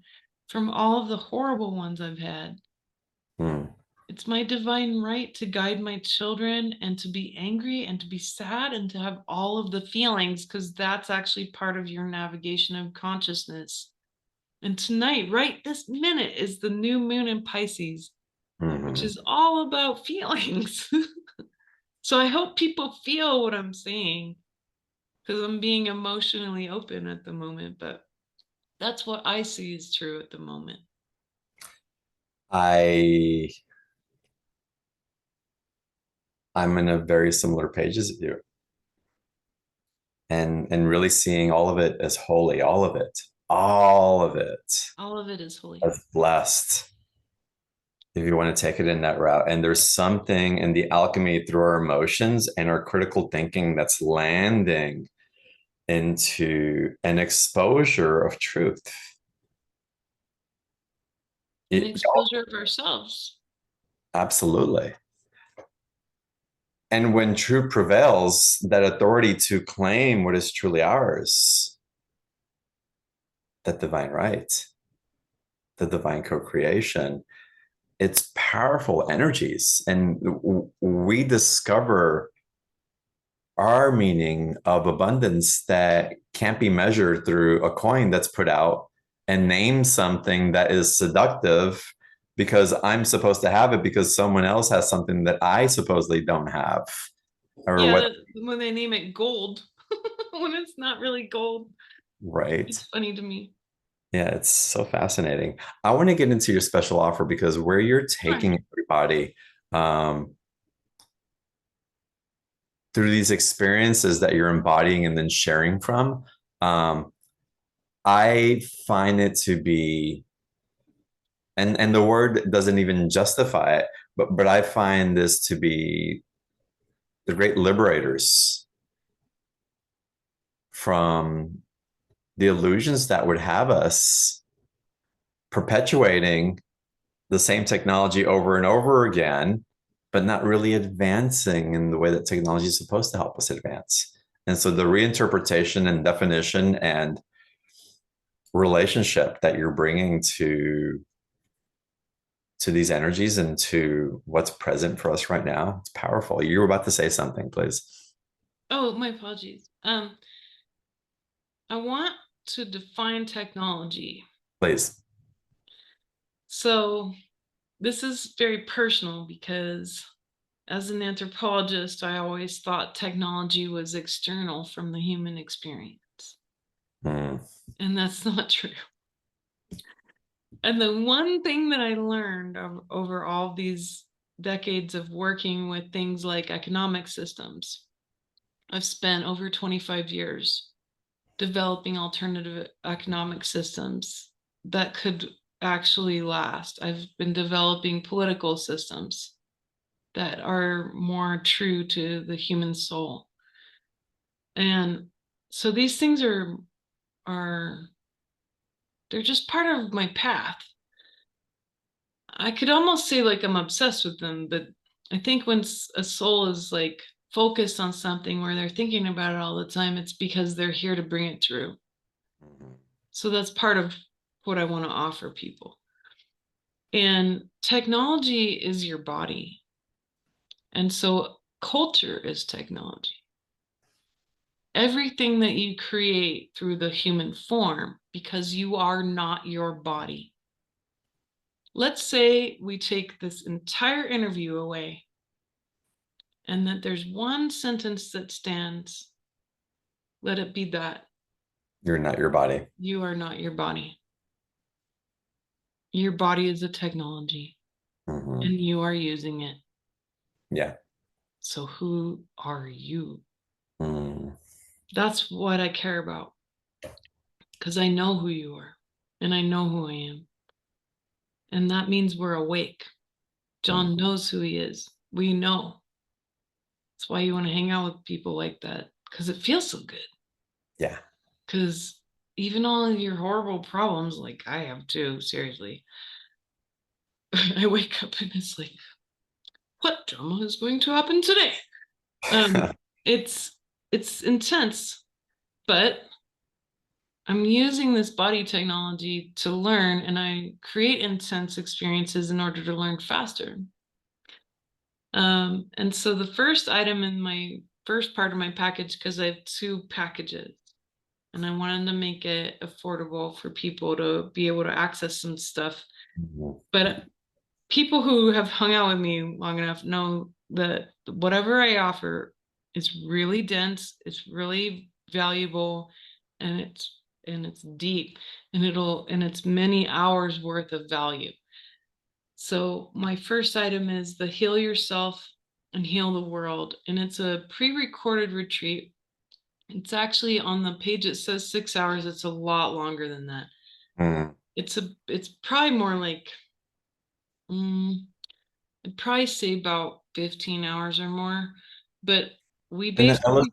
from all of the horrible ones I've had. Mhm. It's my divine right to guide my children and to be angry and to be sad and to have all of the feelings, because that's actually part of your navigation of consciousness. And tonight, right this minute, is the new moon in Pisces, which Mhm. is all about feelings. So I hope people feel what I'm saying, because I'm being emotionally open at the moment, but that's what I see is true at the moment. I I'm in a very similar pages as you, and really seeing all of it as holy, all of it, all of it All of it is holy. as blessed. If you want to take it in that route, and there's something in the alchemy through our emotions and our critical thinking that's landing into an exposure of truth. An It, exposure of ourselves. absolutely. And when truth prevails, that authority to claim what is truly ours, that divine right, the divine co-creation, it's powerful energies. And we discover our meaning of abundance that can't be measured through a coin that's put out and name something that is seductive because I'm supposed to have it because someone else has something that I supposedly don't have. Or Yeah, what, when they name it gold, when it's not really gold, right? it's funny to me. Yeah, it's so fascinating. I want to get into your special offer because where you're Sure. taking everybody um, through these experiences that you're embodying and then sharing from, um, I find it to be, and the word doesn't even justify it, but I find this to be the great liberators from the illusions that would have us perpetuating the same technology over and over again, but not really advancing in the way that technology is supposed to help us advance. And so the reinterpretation and definition and relationship that you're bringing to these energies and to what's present for us right now, it's powerful. You were about to say something, please. Oh, my apologies. I want to define technology. Please. So this is very personal because as an anthropologist, I always thought technology was external from the human experience. Hmm. And that's not true. And the one thing that I learned over all these decades of working with things like economic systems. I've spent over 25 years developing alternative economic systems that could actually last. I've been developing political systems that are more true to the human soul. And so these things are they're just part of my path. I could almost say like I'm obsessed with them, but I think when a soul is like focused on something where they're thinking about it all the time, it's because they're here to bring it through. So that's part of what I want to offer people. And technology is your body. And so culture is technology. Everything that you create through the human form, because you are not your body. Let's say we take this entire interview away and that there's one sentence that stands. Let it be that. You're not your body. You are not your body. Your body is a technology and you are using it. Yeah. So who are you? Mm. That's what I care about. Because I know who you are and I know who I am. And that means we're awake. John knows who he is. We know. That's why you want to hang out with people like that, because it feels so good. Yeah. Because even all of your horrible problems, like I have too, seriously, I wake up and it's like, what drama is going to happen today? It's intense, but I'm using this body technology to learn, and I create intense experiences in order to learn faster. And so the first item in my first part of my package, because I have 2 packages, and I wanted to make it affordable for people to be able to access some stuff. But people who have hung out with me long enough know that whatever I offer is really dense, it's really valuable, and it's deep, and it's many hours worth of value. So my first item is the Heal Yourself and Heal the World, and it's a pre-recorded retreat. It's actually on the page, it says 6 hours. It's a lot longer than that. It's probably more like I'd probably say about 15 hours or more. But we basically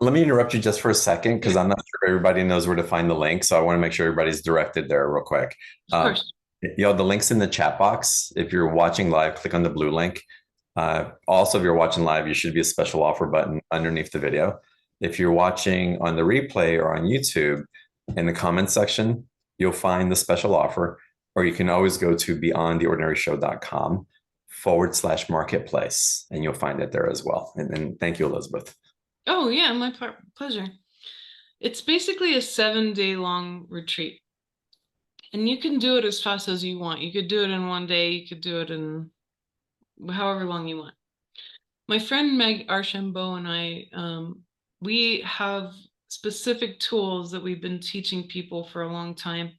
Let me interrupt you just for a second, because I'm not sure everybody knows where to find the link. So I want to make sure everybody's directed there real quick. Of course. The link's in the chat box. If you're watching live, click on the blue link. Also, if you're watching live, you should be a special offer button underneath the video. If you're watching on the replay or on YouTube, in the comments section, you'll find the special offer, or you can always go to beyondtheordinaryshow.com/marketplace, and you'll find it there as well. And thank you, Elizabeth. Oh, yeah, my pleasure. It's basically a 7-day long retreat. And you can do it as fast as you want. You could do it in one day. You could do it in however long you want. My friend Meg Archambault and I, we have specific tools that we've been teaching people for a long time.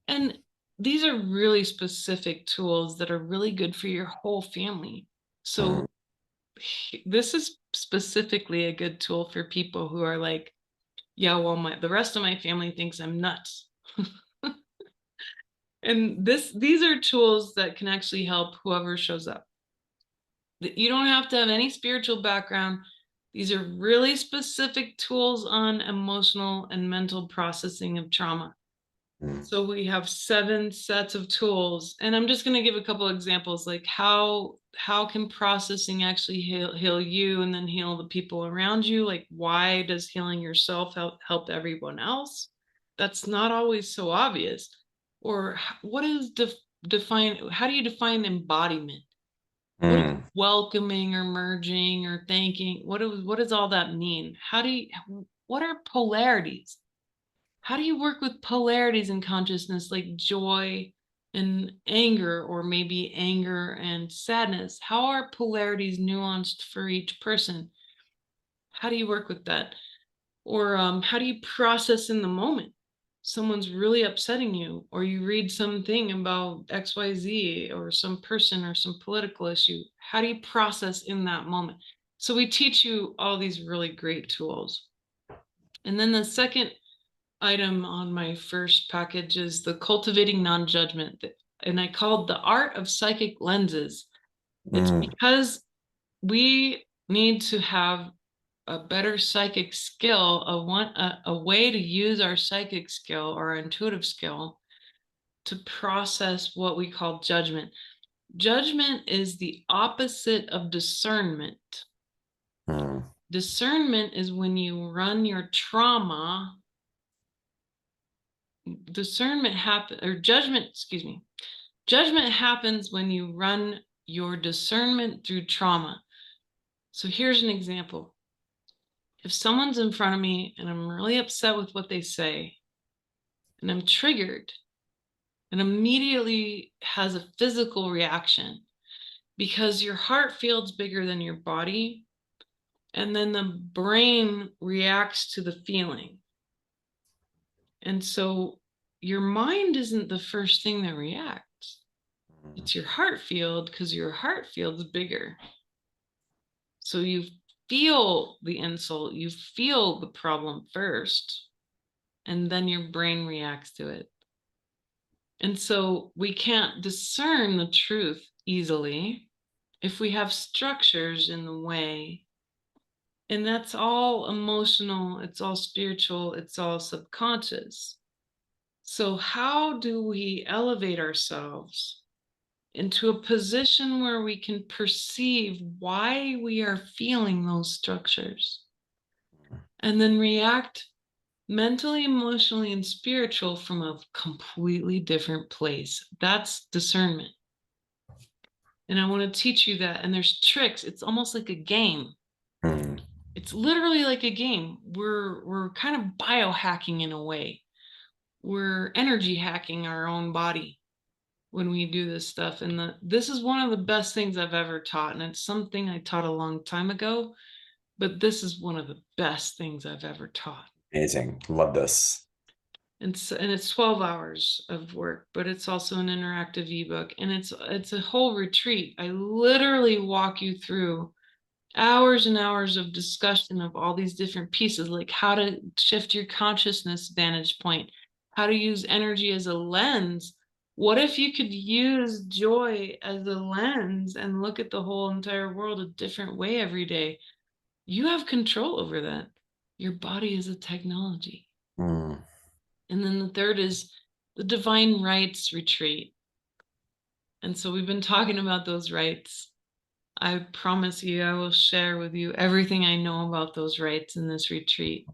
And these are really specific tools that are really good for your whole family. So this is specifically a good tool for people who are like, yeah, well, the rest of my family thinks I'm nuts. And these are tools that can actually help whoever shows up. You don't have to have any spiritual background. These are really specific tools on emotional and mental processing of trauma. So we have 7 sets of tools, and I'm just going to give a couple examples, like how can processing actually heal you and then heal the people around you? Like, why does healing yourself help everyone else? That's not always so obvious. Or what is how do you define embodiment? What is welcoming or merging or thanking? What does all that mean? What are polarities? How do you work with polarities in consciousness, like joy and anger, or maybe anger and sadness? How are polarities nuanced for each person? How do you work with that? Or how do you process in the moment? someone's really upsetting you, or you read something about XYZ or some person or some political issue, how do you process in that moment? So we teach you all these really great tools. And then the second item on my first package is the cultivating non-judgment. And I called the art of psychic lenses. It's because we need to have a better psychic skill, a way to use our psychic skill or our intuitive skill to process what we call judgment. Judgment is the opposite of discernment. Discernment is when you run your trauma. Discernment happen or judgment, excuse me. Judgment happens when you run your discernment through trauma. So here's an example. If someone's in front of me and I'm really upset with what they say, and I'm triggered, and immediately has a physical reaction because your heart feels bigger than your body, and then the brain reacts to the feeling. And so your mind isn't the first thing that reacts. It's your heart field, because your heart field's bigger. So you feel the insult, you feel the problem first, and then your brain reacts to it. And so we can't discern the truth easily if we have structures in the way. And that's all emotional, it's all spiritual, it's all subconscious. So how do we elevate ourselves into a position where we can perceive why we are feeling those structures and then react mentally, emotionally, and spiritual from a completely different place? That's discernment. And I want to teach you that. And there's tricks. It's almost like a game. It's literally like a game. We're kind of biohacking in a way. We're energy hacking our own body when we do this stuff. And this is one of the best things I've ever taught. And it's something I taught a long time ago, but this is one of the best things I've ever taught. Amazing. Love this. And it's 12 hours of work, but it's also an interactive ebook, and it's a whole retreat. I literally walk you through hours and hours of discussion of all these different pieces, like how to shift your consciousness vantage point, how to use energy as a lens. What if you could use joy as a lens and look at the whole entire world a different way every day? You have control over that. Your body is a technology. And then the third is the divine rights retreat. And so we've been talking about those rights. I promise you, I will share with you everything I know about those rights in this retreat.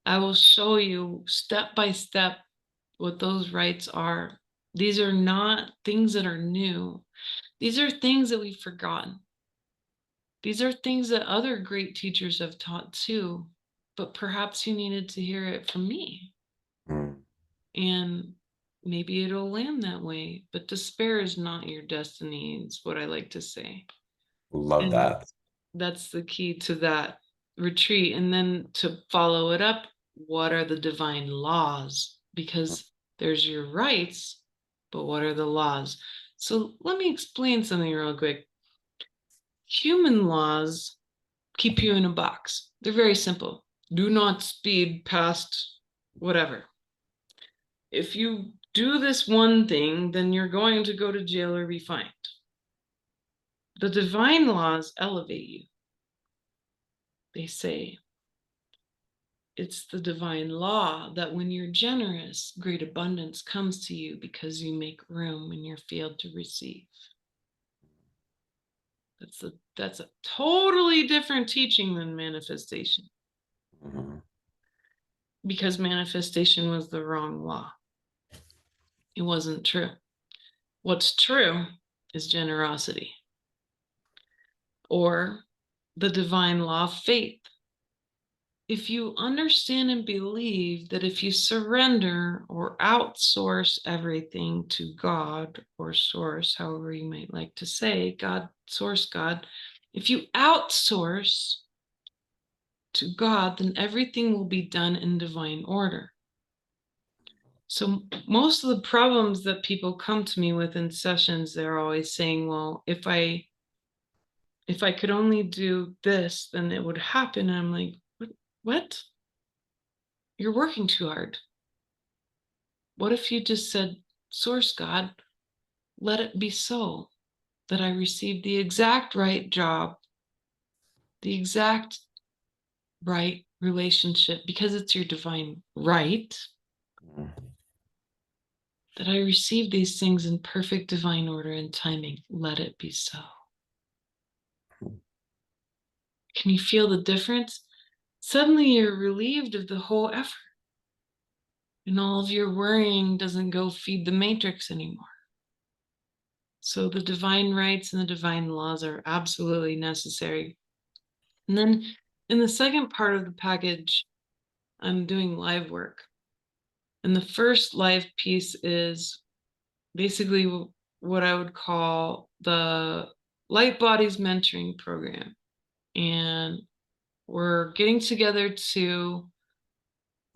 I will show you step by step what those rights are. These are not things that are new. These are things that we've forgotten. These are things that other great teachers have taught too, but perhaps you needed to hear it from me. And maybe it'll land that way, but despair is not your destiny, is what I like to say. Love that. That's the key to that retreat. And then to follow it up, what are the divine laws? Because there's your rights, but what are the laws? So let me explain something real quick. Human laws keep you in a box. They're very simple. Do not speed past whatever. If you do this one thing, then you're going to go to jail or be fined. The divine laws elevate you. They say it's the divine law that when you're generous, great abundance comes to you because you make room in your field to receive. That's a totally different teaching than manifestation. Because manifestation was the wrong law. It wasn't true. What's true is generosity, or the divine law of faith. If you understand and believe that if you surrender or outsource everything to God or source, however you might like to say, God, source God, if you outsource to God, then everything will be done in divine order. So most of the problems that people come to me with in sessions, they're always saying, well, if I could only do this, then it would happen. And I'm like, what? You're working too hard. What if you just said, Source God, let it be so that I receive the exact right job, the exact right relationship, because it's your divine right, that I receive these things in perfect divine order and timing. Let it be so. Can you feel the difference? Suddenly you're relieved of the whole effort, and all of your worrying doesn't go feed the matrix anymore. So the divine rights and the divine laws are absolutely necessary. And then in the second part of the package, I'm doing live work. And the first live piece is basically what I would call the Light Bodies Mentoring Program. And we're getting together to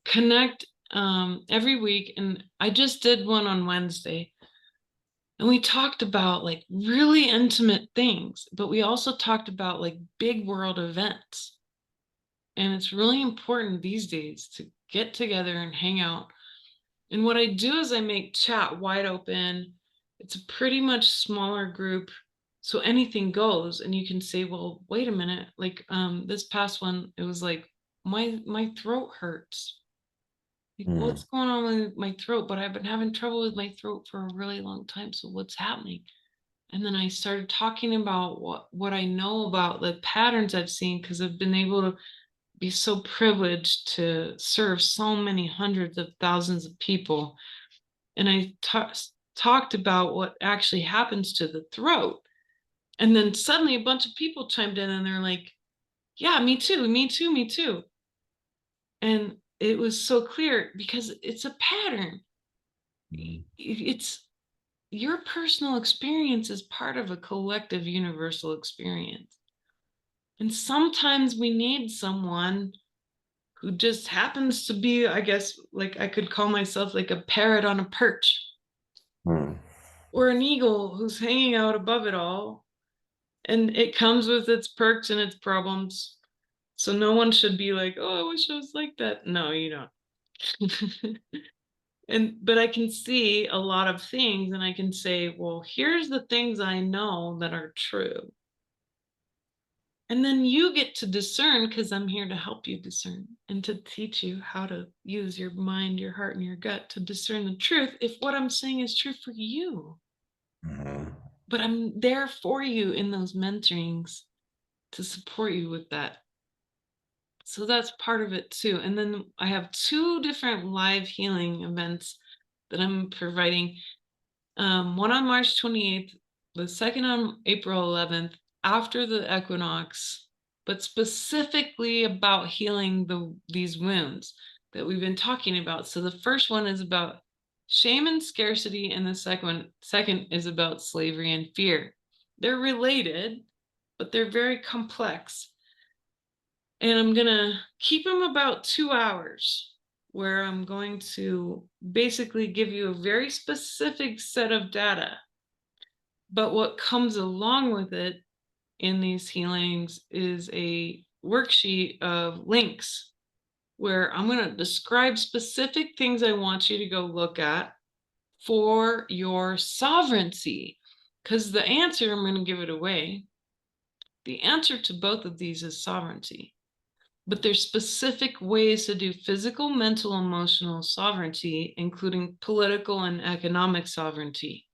connect every week. And I just did one on Wednesday. And we talked about like really intimate things, but we also talked about like big world events. And it's really important these days to get together and hang out. And what I do is I make chat wide open. It's a pretty much smaller group, so anything goes. And you can say, well, wait a minute. Like this past one, it was like, my throat hurts. Like, what's going on with my throat? But I've been having trouble with my throat for a really long time. So what's happening? And then I started talking about what I know about the patterns I've seen, because I've been able to be so privileged to serve so many hundreds of thousands of people. And I talked about what actually happens to the throat. And then suddenly a bunch of people chimed in and they're like, yeah, me too, me too, me too. And it was so clear because it's a pattern. It's your personal experience is part of a collective universal experience. And sometimes we need someone who just happens to be, I guess, like I could call myself like a parrot on a perch, or an eagle who's hanging out above it all. And it comes with its perks and its problems. So no one should be like, oh, I wish I was like that. No, you don't. But I can see a lot of things and I can say, well, here's the things I know that are true. And then you get to discern, because I'm here to help you discern and to teach you how to use your mind, your heart, and your gut to discern the truth if what I'm saying is true for you. But I'm there for you in those mentorings to support you with that. So that's part of it too. And then I have 2 different live healing events that I'm providing. One on March 28th, the second on April 11th, after the equinox, but specifically about healing these wounds that we've been talking about. So the first one is about shame and scarcity, and the second is about slavery and fear. They're related, but they're very complex. And I'm gonna keep them about 2 hours, where I'm going to basically give you a very specific set of data. But what comes along with it in these healings is a worksheet of links where I'm going to describe specific things I want you to go look at for your sovereignty. Because the answer, I'm going to give it away. The answer to both of these is sovereignty. But there's specific ways to do physical, mental, emotional sovereignty, including political and economic sovereignty.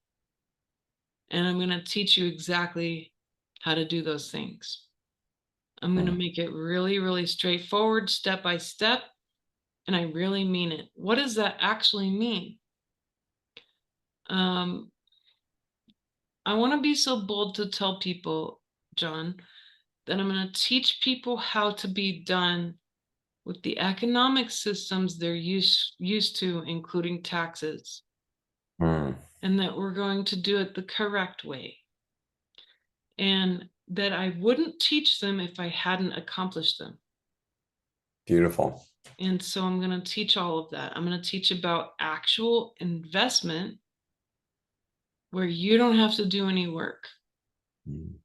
And I'm going to teach you exactly how to do those things. I'm going to make it really, really straightforward, step by step. And I really mean it. What does that actually mean? I want to be so bold to tell people, John, that I'm going to teach people how to be done with the economic systems they're used to, including taxes, and that we're going to do it the correct way. And that I wouldn't teach them if I hadn't accomplished them. Beautiful. And so I'm going to teach all of that. I'm going to teach about actual investment where you don't have to do any work.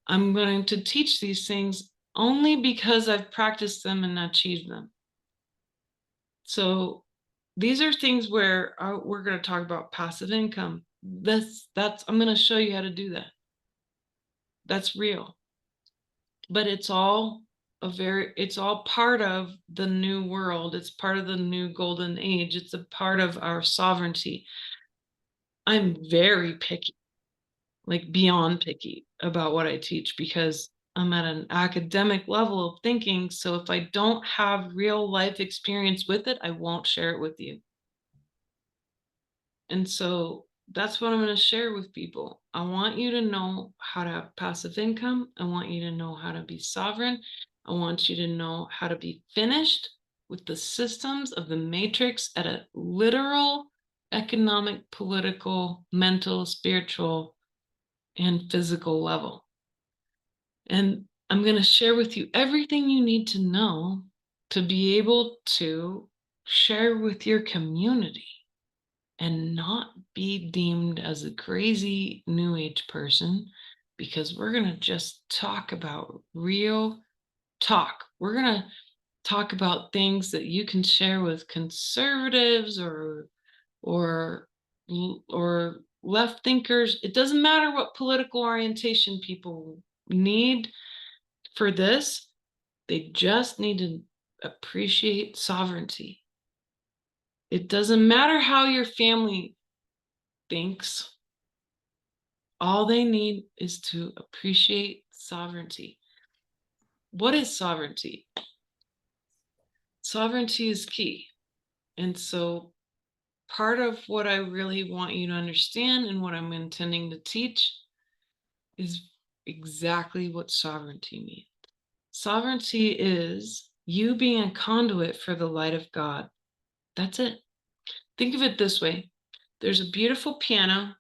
I'm going to teach these things only because I've practiced them and achieved them. So these are things where we're going to talk about passive income. I'm going to show you how to do that. That's real. But it's all part of the new world. It's part of the new golden age. It's a part of our sovereignty. I'm very picky, like beyond picky about what I teach, because I'm at an academic level of thinking. So if I don't have real life experience with it, I won't share it with you. And so that's what I'm going to share with people. I want you to know how to have passive income. I want you to know how to be sovereign. I want you to know how to be finished with the systems of the matrix at a literal, economic, political, mental, spiritual, and physical level. And I'm going to share with you everything you need to know to be able to share with your community and not be deemed as a crazy new age person, because we're going to just talk about real talk. We're going to talk about things that you can share with conservatives or left thinkers. It doesn't matter what political orientation people need for this. They just need to appreciate sovereignty. It doesn't matter how your family thinks. All they need is to appreciate sovereignty. What is sovereignty? Sovereignty is key. And so part of what I really want you to understand and what I'm intending to teach is exactly what sovereignty means. Sovereignty is you being a conduit for the light of God. That's it. Think of it this way. There's a beautiful piano,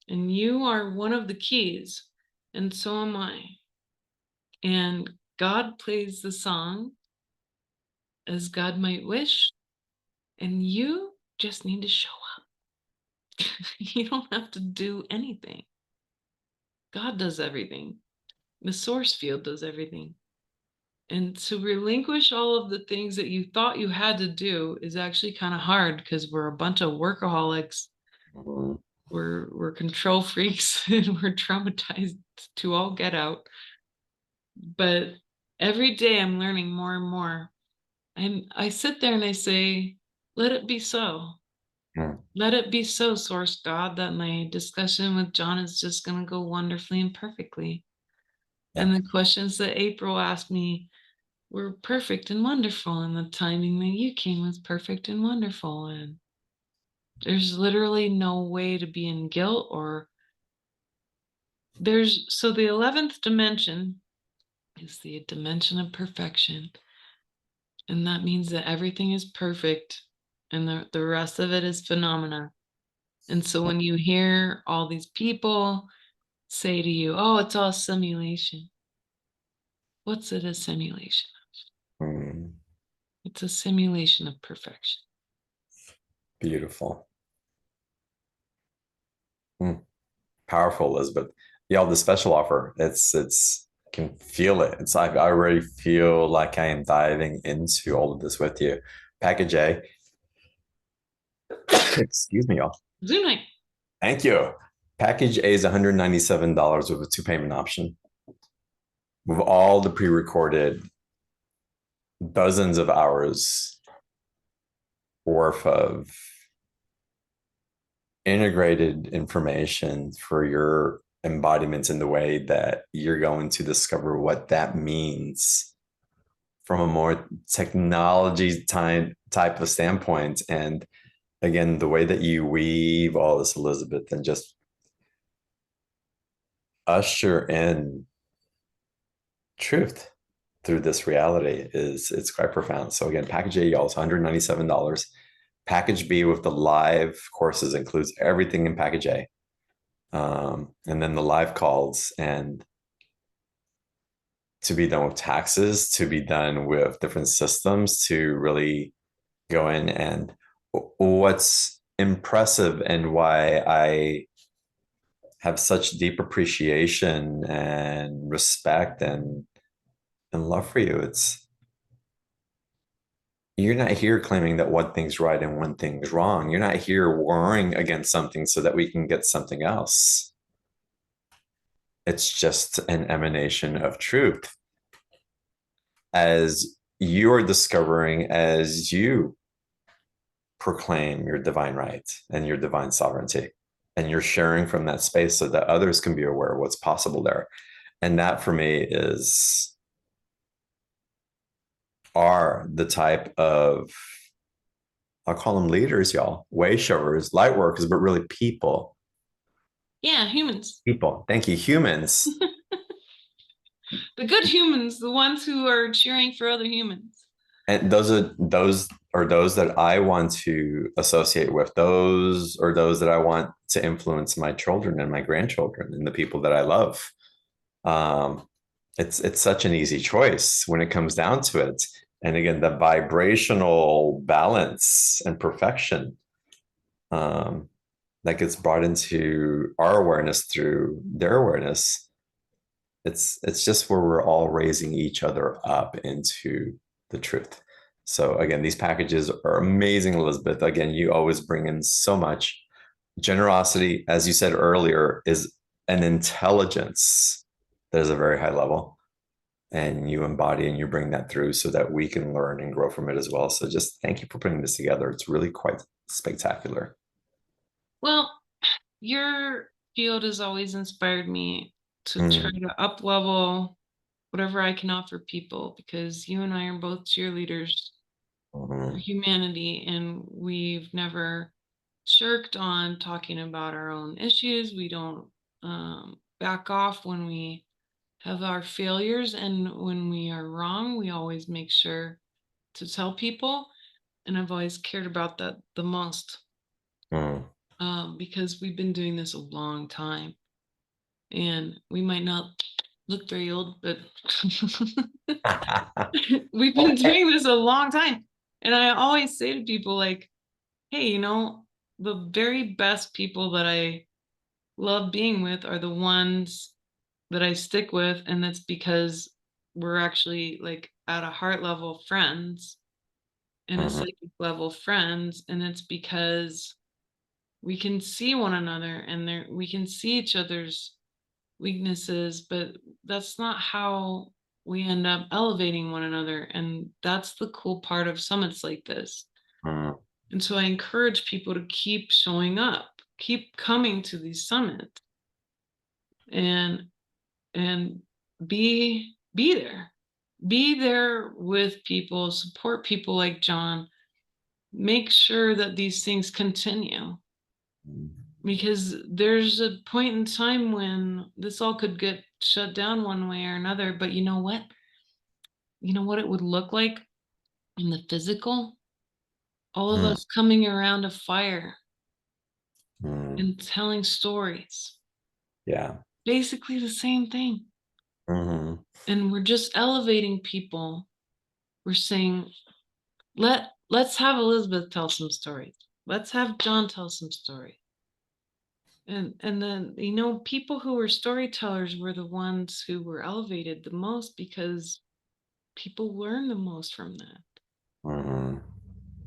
and you are one of the keys, and so am I. And God plays the song as God might wish, and you just need to show up. You don't have to do anything. God does everything. The source field does everything. And to relinquish all of the things that you thought you had to do is actually kind of hard, because we're a bunch of workaholics. We're control freaks and we're traumatized to all get out. But every day I'm learning more and more. And I sit there and I say, let it be so. Let it be so, source God, that my discussion with John is just going to go wonderfully and perfectly. Yeah. And the questions that April asked me were perfect and wonderful. And the timing that you came was perfect and wonderful. And there's literally no way to be in guilt so the 11th dimension is the dimension of perfection. And that means that everything is perfect and the rest of it is phenomena. And so when you hear all these people say to you, oh, it's all simulation. What's it a simulation of? It's a simulation of perfection. Beautiful. Powerful, Elizabeth. Y'all, the special offer, it's I can feel it. It's like I already feel like I am diving into all of this with you. Package A. Excuse me, y'all. Zoom night. Thank you. Package A is $197 with a 2-payment option. With all the pre-recorded dozens of hours worth of integrated information for your embodiments in the way that you're going to discover what that means from a more technology type of standpoint. And again, the way that you weave all this, Elizabeth, and just usher in truth through this reality it's quite profound. So again, package A, y'all, is $197. Package B with the live courses includes everything in package A. And then the live calls, and to be done with taxes, to be done with different systems, to really go in. And what's impressive and why I have such deep appreciation and respect and love for you, it's you're not here claiming that one thing's right and one thing's wrong. You're not here warring against something so that we can get something else. It's just an emanation of truth as you're discovering, as you proclaim your divine right and your divine sovereignty. And you're sharing from that space so that others can be aware of what's possible there. And that for me are the type of, I'll call them leaders, y'all, way showers, light workers, but really people. Yeah, humans. People. Thank you. Humans. The good humans, the ones who are cheering for other humans. And those are those that I want to associate with. Those are those that I want to influence my children and my grandchildren and the people that I love. Um, it's such an easy choice when it comes down to it. And again, the vibrational balance and perfection that gets brought into our awareness through their awareness. It's just where we're all raising each other up into the truth. So again, these packages are amazing, Elizabeth. Again, you always bring in so much. Generosity, as you said earlier, is an intelligence that is a very high level. And you embody and you bring that through so that we can learn and grow from it as well. So just thank you for putting this together. It's really quite spectacular. Well, your field has always inspired me to try to up level whatever I can offer people, because you and I are both cheerleaders for humanity, and we've never shirked on talking about our own issues. We don't back off when we have our failures, and when we are wrong, we always make sure to tell people. And I've always cared about that the most, because we've been doing this a long time, and we might not look very old, but we've been doing this a long time. And I always say to people, like, hey, the very best people that I love being with are the ones that I stick with. And that's because we're actually, like, at a heart level friends and a psychic level friends. And it's because we can see one another, and we can see each other's weaknesses, but that's not how we end up elevating one another. And that's the cool part of summits like this. And so I encourage people to keep showing up, keep coming to these summits, and be there. Be there with people, support people like John. Make sure that these things continue, because there's a point in time when this all could get shut down one way or another. But you know what? You know what it would look like in the physical? All of us coming around a fire and telling stories. Yeah. Basically the same thing. And we're just elevating people. We're saying, let's have Elizabeth tell some stories. Let's have John tell some stories. And then, people who were storytellers were the ones who were elevated the most, because people learn the most from that.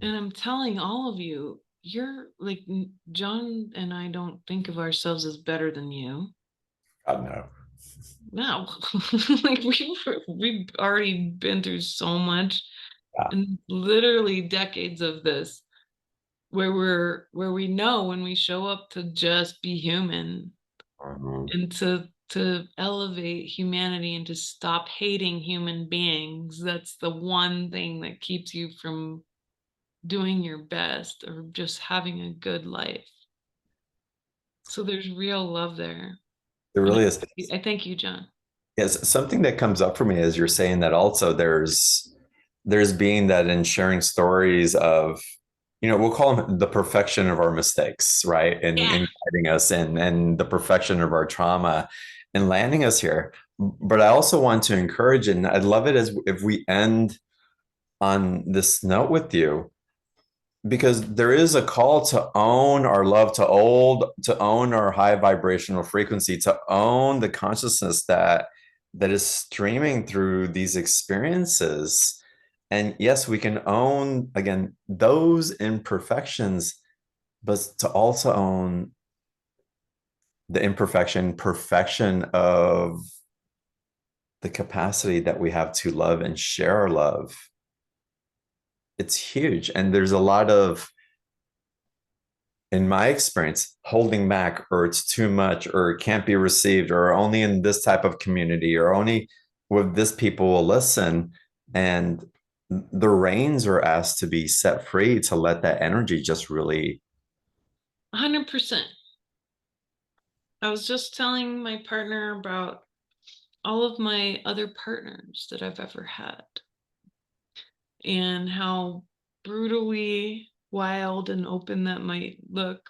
And I'm telling all of you, you're like, John and I don't think of ourselves as better than you. God, no. No. Like, we've already been through so much, and literally decades of this, where we know when we show up to just be human, and to elevate humanity and to stop hating human beings. That's the one thing that keeps you from doing your best or just having a good life. So there's real love there. There really is. I thank you, John. Yes, something that comes up for me as you're saying that also there's being that in sharing stories of, we'll call them the perfection of our mistakes, right? And in guiding us and the perfection of our trauma and landing us here. But I also want to encourage, and I'd love it as if we end on this note with you. because there is a call to own our love, to own our high vibrational frequency, to own the consciousness that is streaming through these experiences. And yes, we can own again those imperfections, but to also own the perfection of the capacity that we have to love and share our love. It's huge. And there's a lot of, in my experience, holding back, or it's too much, or it can't be received, or only in this type of community, or only with this people will listen. And the reins are asked to be set free to let that energy just really 100%. I was just telling my partner about all of my other partners that I've ever had and how brutally wild and open that might look,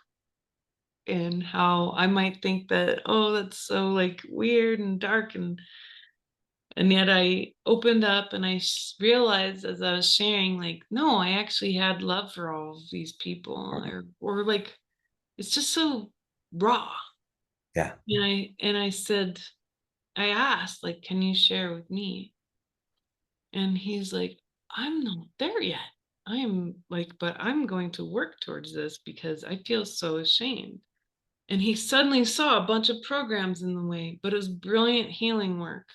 and how I might think that, oh, that's so like weird and dark, and yet I opened up and I realized as I was sharing, like, no, I actually had love for all of these people, or like, it's just so raw. yeah. And I said, I asked, like, can you share with me? And he's like, I'm not there yet. I'm like, but I'm going to work towards this because I feel so ashamed. And he suddenly saw a bunch of programs in the way, but it was brilliant healing work.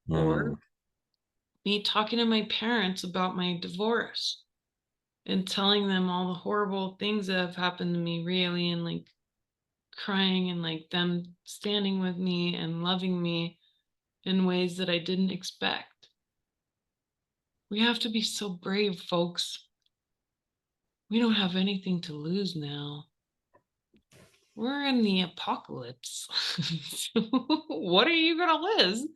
Or me talking to my parents about my divorce and telling them all the horrible things that have happened to me, really, and like crying, and like them standing with me and loving me in ways that I didn't expect. We have to be so brave, folks. We don't have anything to lose now. We're in the apocalypse. So what are you gonna lose?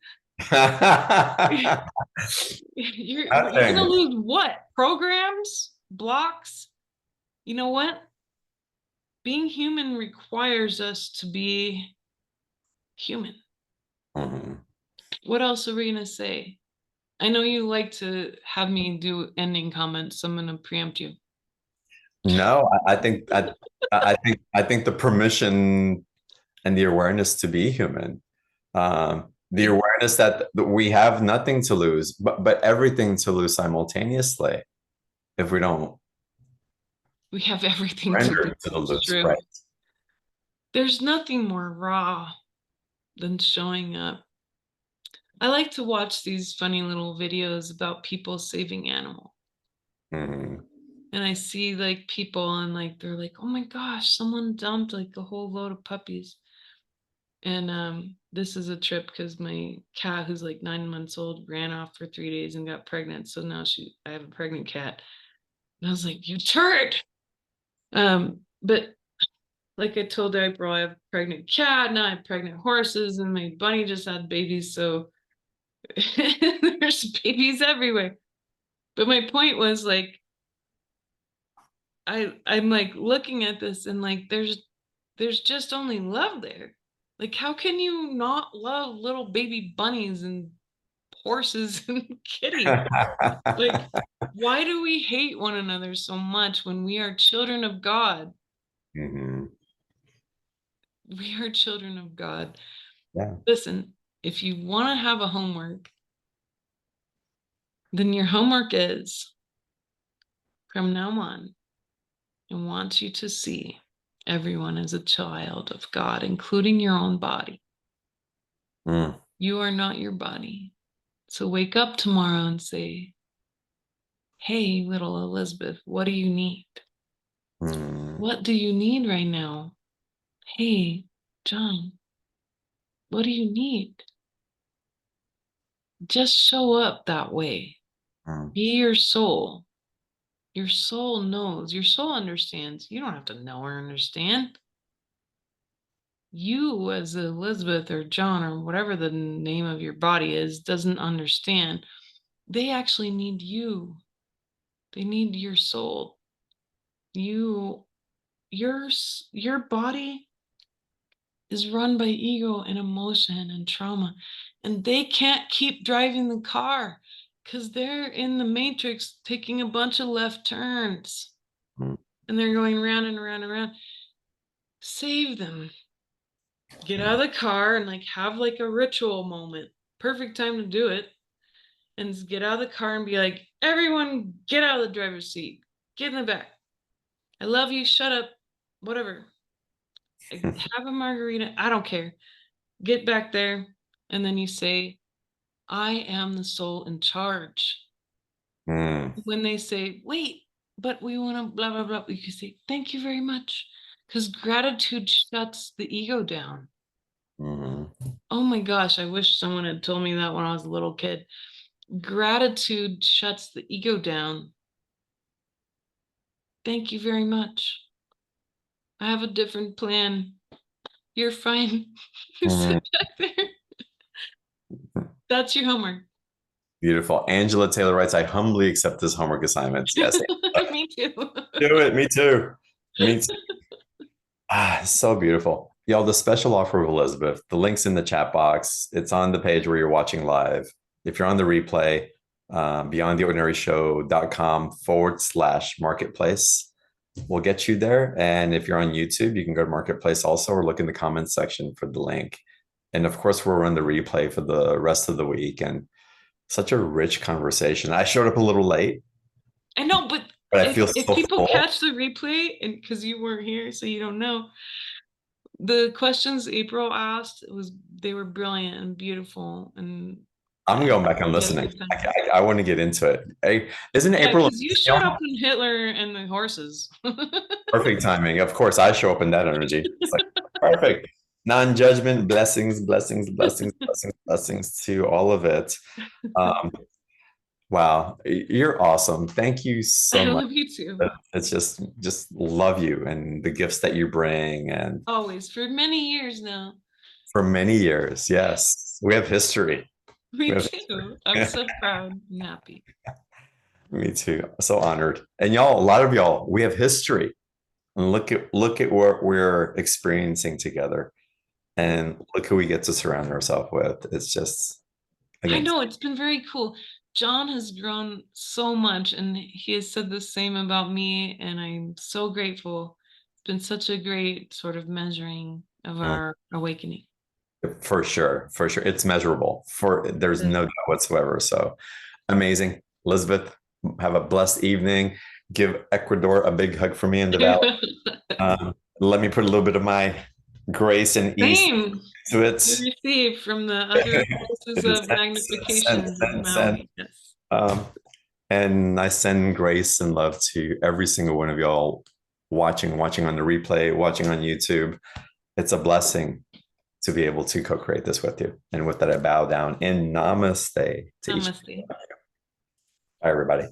You're gonna lose what? Programs? Blocks? You know what? Being human requires us to be human. What else are we gonna say? I know you like to have me do ending comments, so I'm gonna preempt you. No, I think the permission and the awareness to be human, the awareness that we have nothing to lose, but everything to lose simultaneously if we don't We have everything to surrender lose. to the It's lose, true. right? There's nothing more raw than showing up. I like to watch these funny little videos about people saving animals. Mm-hmm. And I see like people, and like they're like, oh my gosh, someone dumped like a whole load of puppies. And this is a trip because my cat, who's like 9 months old, ran off for 3 days and got pregnant. So now I have a pregnant cat. And I was like, you turd. But like I told April, I have a pregnant cat, now I have pregnant horses, and my bunny just had babies. So there's babies everywhere. But my point was, like, I'm like looking at this, and like there's just only love there. Like, how can you not love little baby bunnies and horses and kitties? Like, why do we hate one another so much when we are children of God? Mm-hmm. We are children of God. Yeah. Listen, if you want to have a homework, then your homework is, from now on, I want you to see everyone as a child of God, including your own body. Mm. You are not your body. So wake up tomorrow and say, hey, little Elizabeth, what do you need? Mm. What do you need right now? Hey, John, what do you need? Just show up that way. Mm. Be your soul. Your soul knows. Your soul understands. You don't have to know or understand. You, as Elizabeth or John or whatever the name of your body is, doesn't understand. They actually need you. They need your soul. Your body is run by ego and emotion and trauma, and they can't keep driving the car because they're in the matrix taking a bunch of left turns. and they're going round and around and around. Save them. Get out of the car and like have like a ritual moment. Perfect time to do it. And just get out of the car and be like, everyone get out of the driver's seat. Get in the back. I love you. Shut up. Whatever. Have a margarita. I don't care. Get back there. And then you say, I am the soul in charge. When they say, wait, but we want to blah, blah, blah, you can say, thank you very much. Because gratitude shuts the ego down. Oh my gosh, I wish someone had told me that when I was a little kid. Gratitude shuts the ego down. Thank you very much. I have a different plan. You're fine. Sit back there. That's your homework. Beautiful. Angela Taylor writes, I humbly accept this homework assignments. Yes. Me too. Do it. Me too. Me too. So beautiful. Y'all, the special offer of Elizabeth, the link's in the chat box. It's on the page where you're watching live. If you're on the replay, beyondtheordinaryshow.com/marketplace. We'll get you there. And if you're on YouTube, you can go to Marketplace also, or look in the comments section for the link. And of course, we'll run the replay for the rest of the week. And such a rich conversation. I showed up a little late. I know, but I feel if so people full. catch the replay, and because you weren't here, so you don't know, the questions April asked they were brilliant and beautiful, and I'm going back and listening. I want to get into it. Hey, isn't April? Because you showed up in Hitler and the horses. Perfect timing. Of course, I show up in that energy. It's like perfect. Non-judgment, blessings, blessings, blessings, blessings, blessings to all of it. Wow, you're awesome. Thank you so much. I love you too. It's just love you and the gifts that you bring, and always for many years now. For many years, yes. We have history. Me too. I'm so proud and happy. Me too. So honored. And y'all, a lot of y'all, we have history. And look at what we're experiencing together. And look who we get to surround ourselves with. It's just, again, I know, it's been very cool. John has grown so much, and he has said the same about me, and I'm so grateful. It's been such a great sort of measuring of our awakening. For sure. It's measurable. There's no doubt whatsoever. So amazing. Elizabeth, have a blessed evening. Give Ecuador a big hug for me in the valley. Let me put a little bit of my grace and ease to it. You receive from the other places of magnification. And I send grace and love to every single one of y'all watching on the replay, watching on YouTube. It's a blessing to be able to co-create this with you. And with that, I bow down in namaste to each of you. Bye, everybody.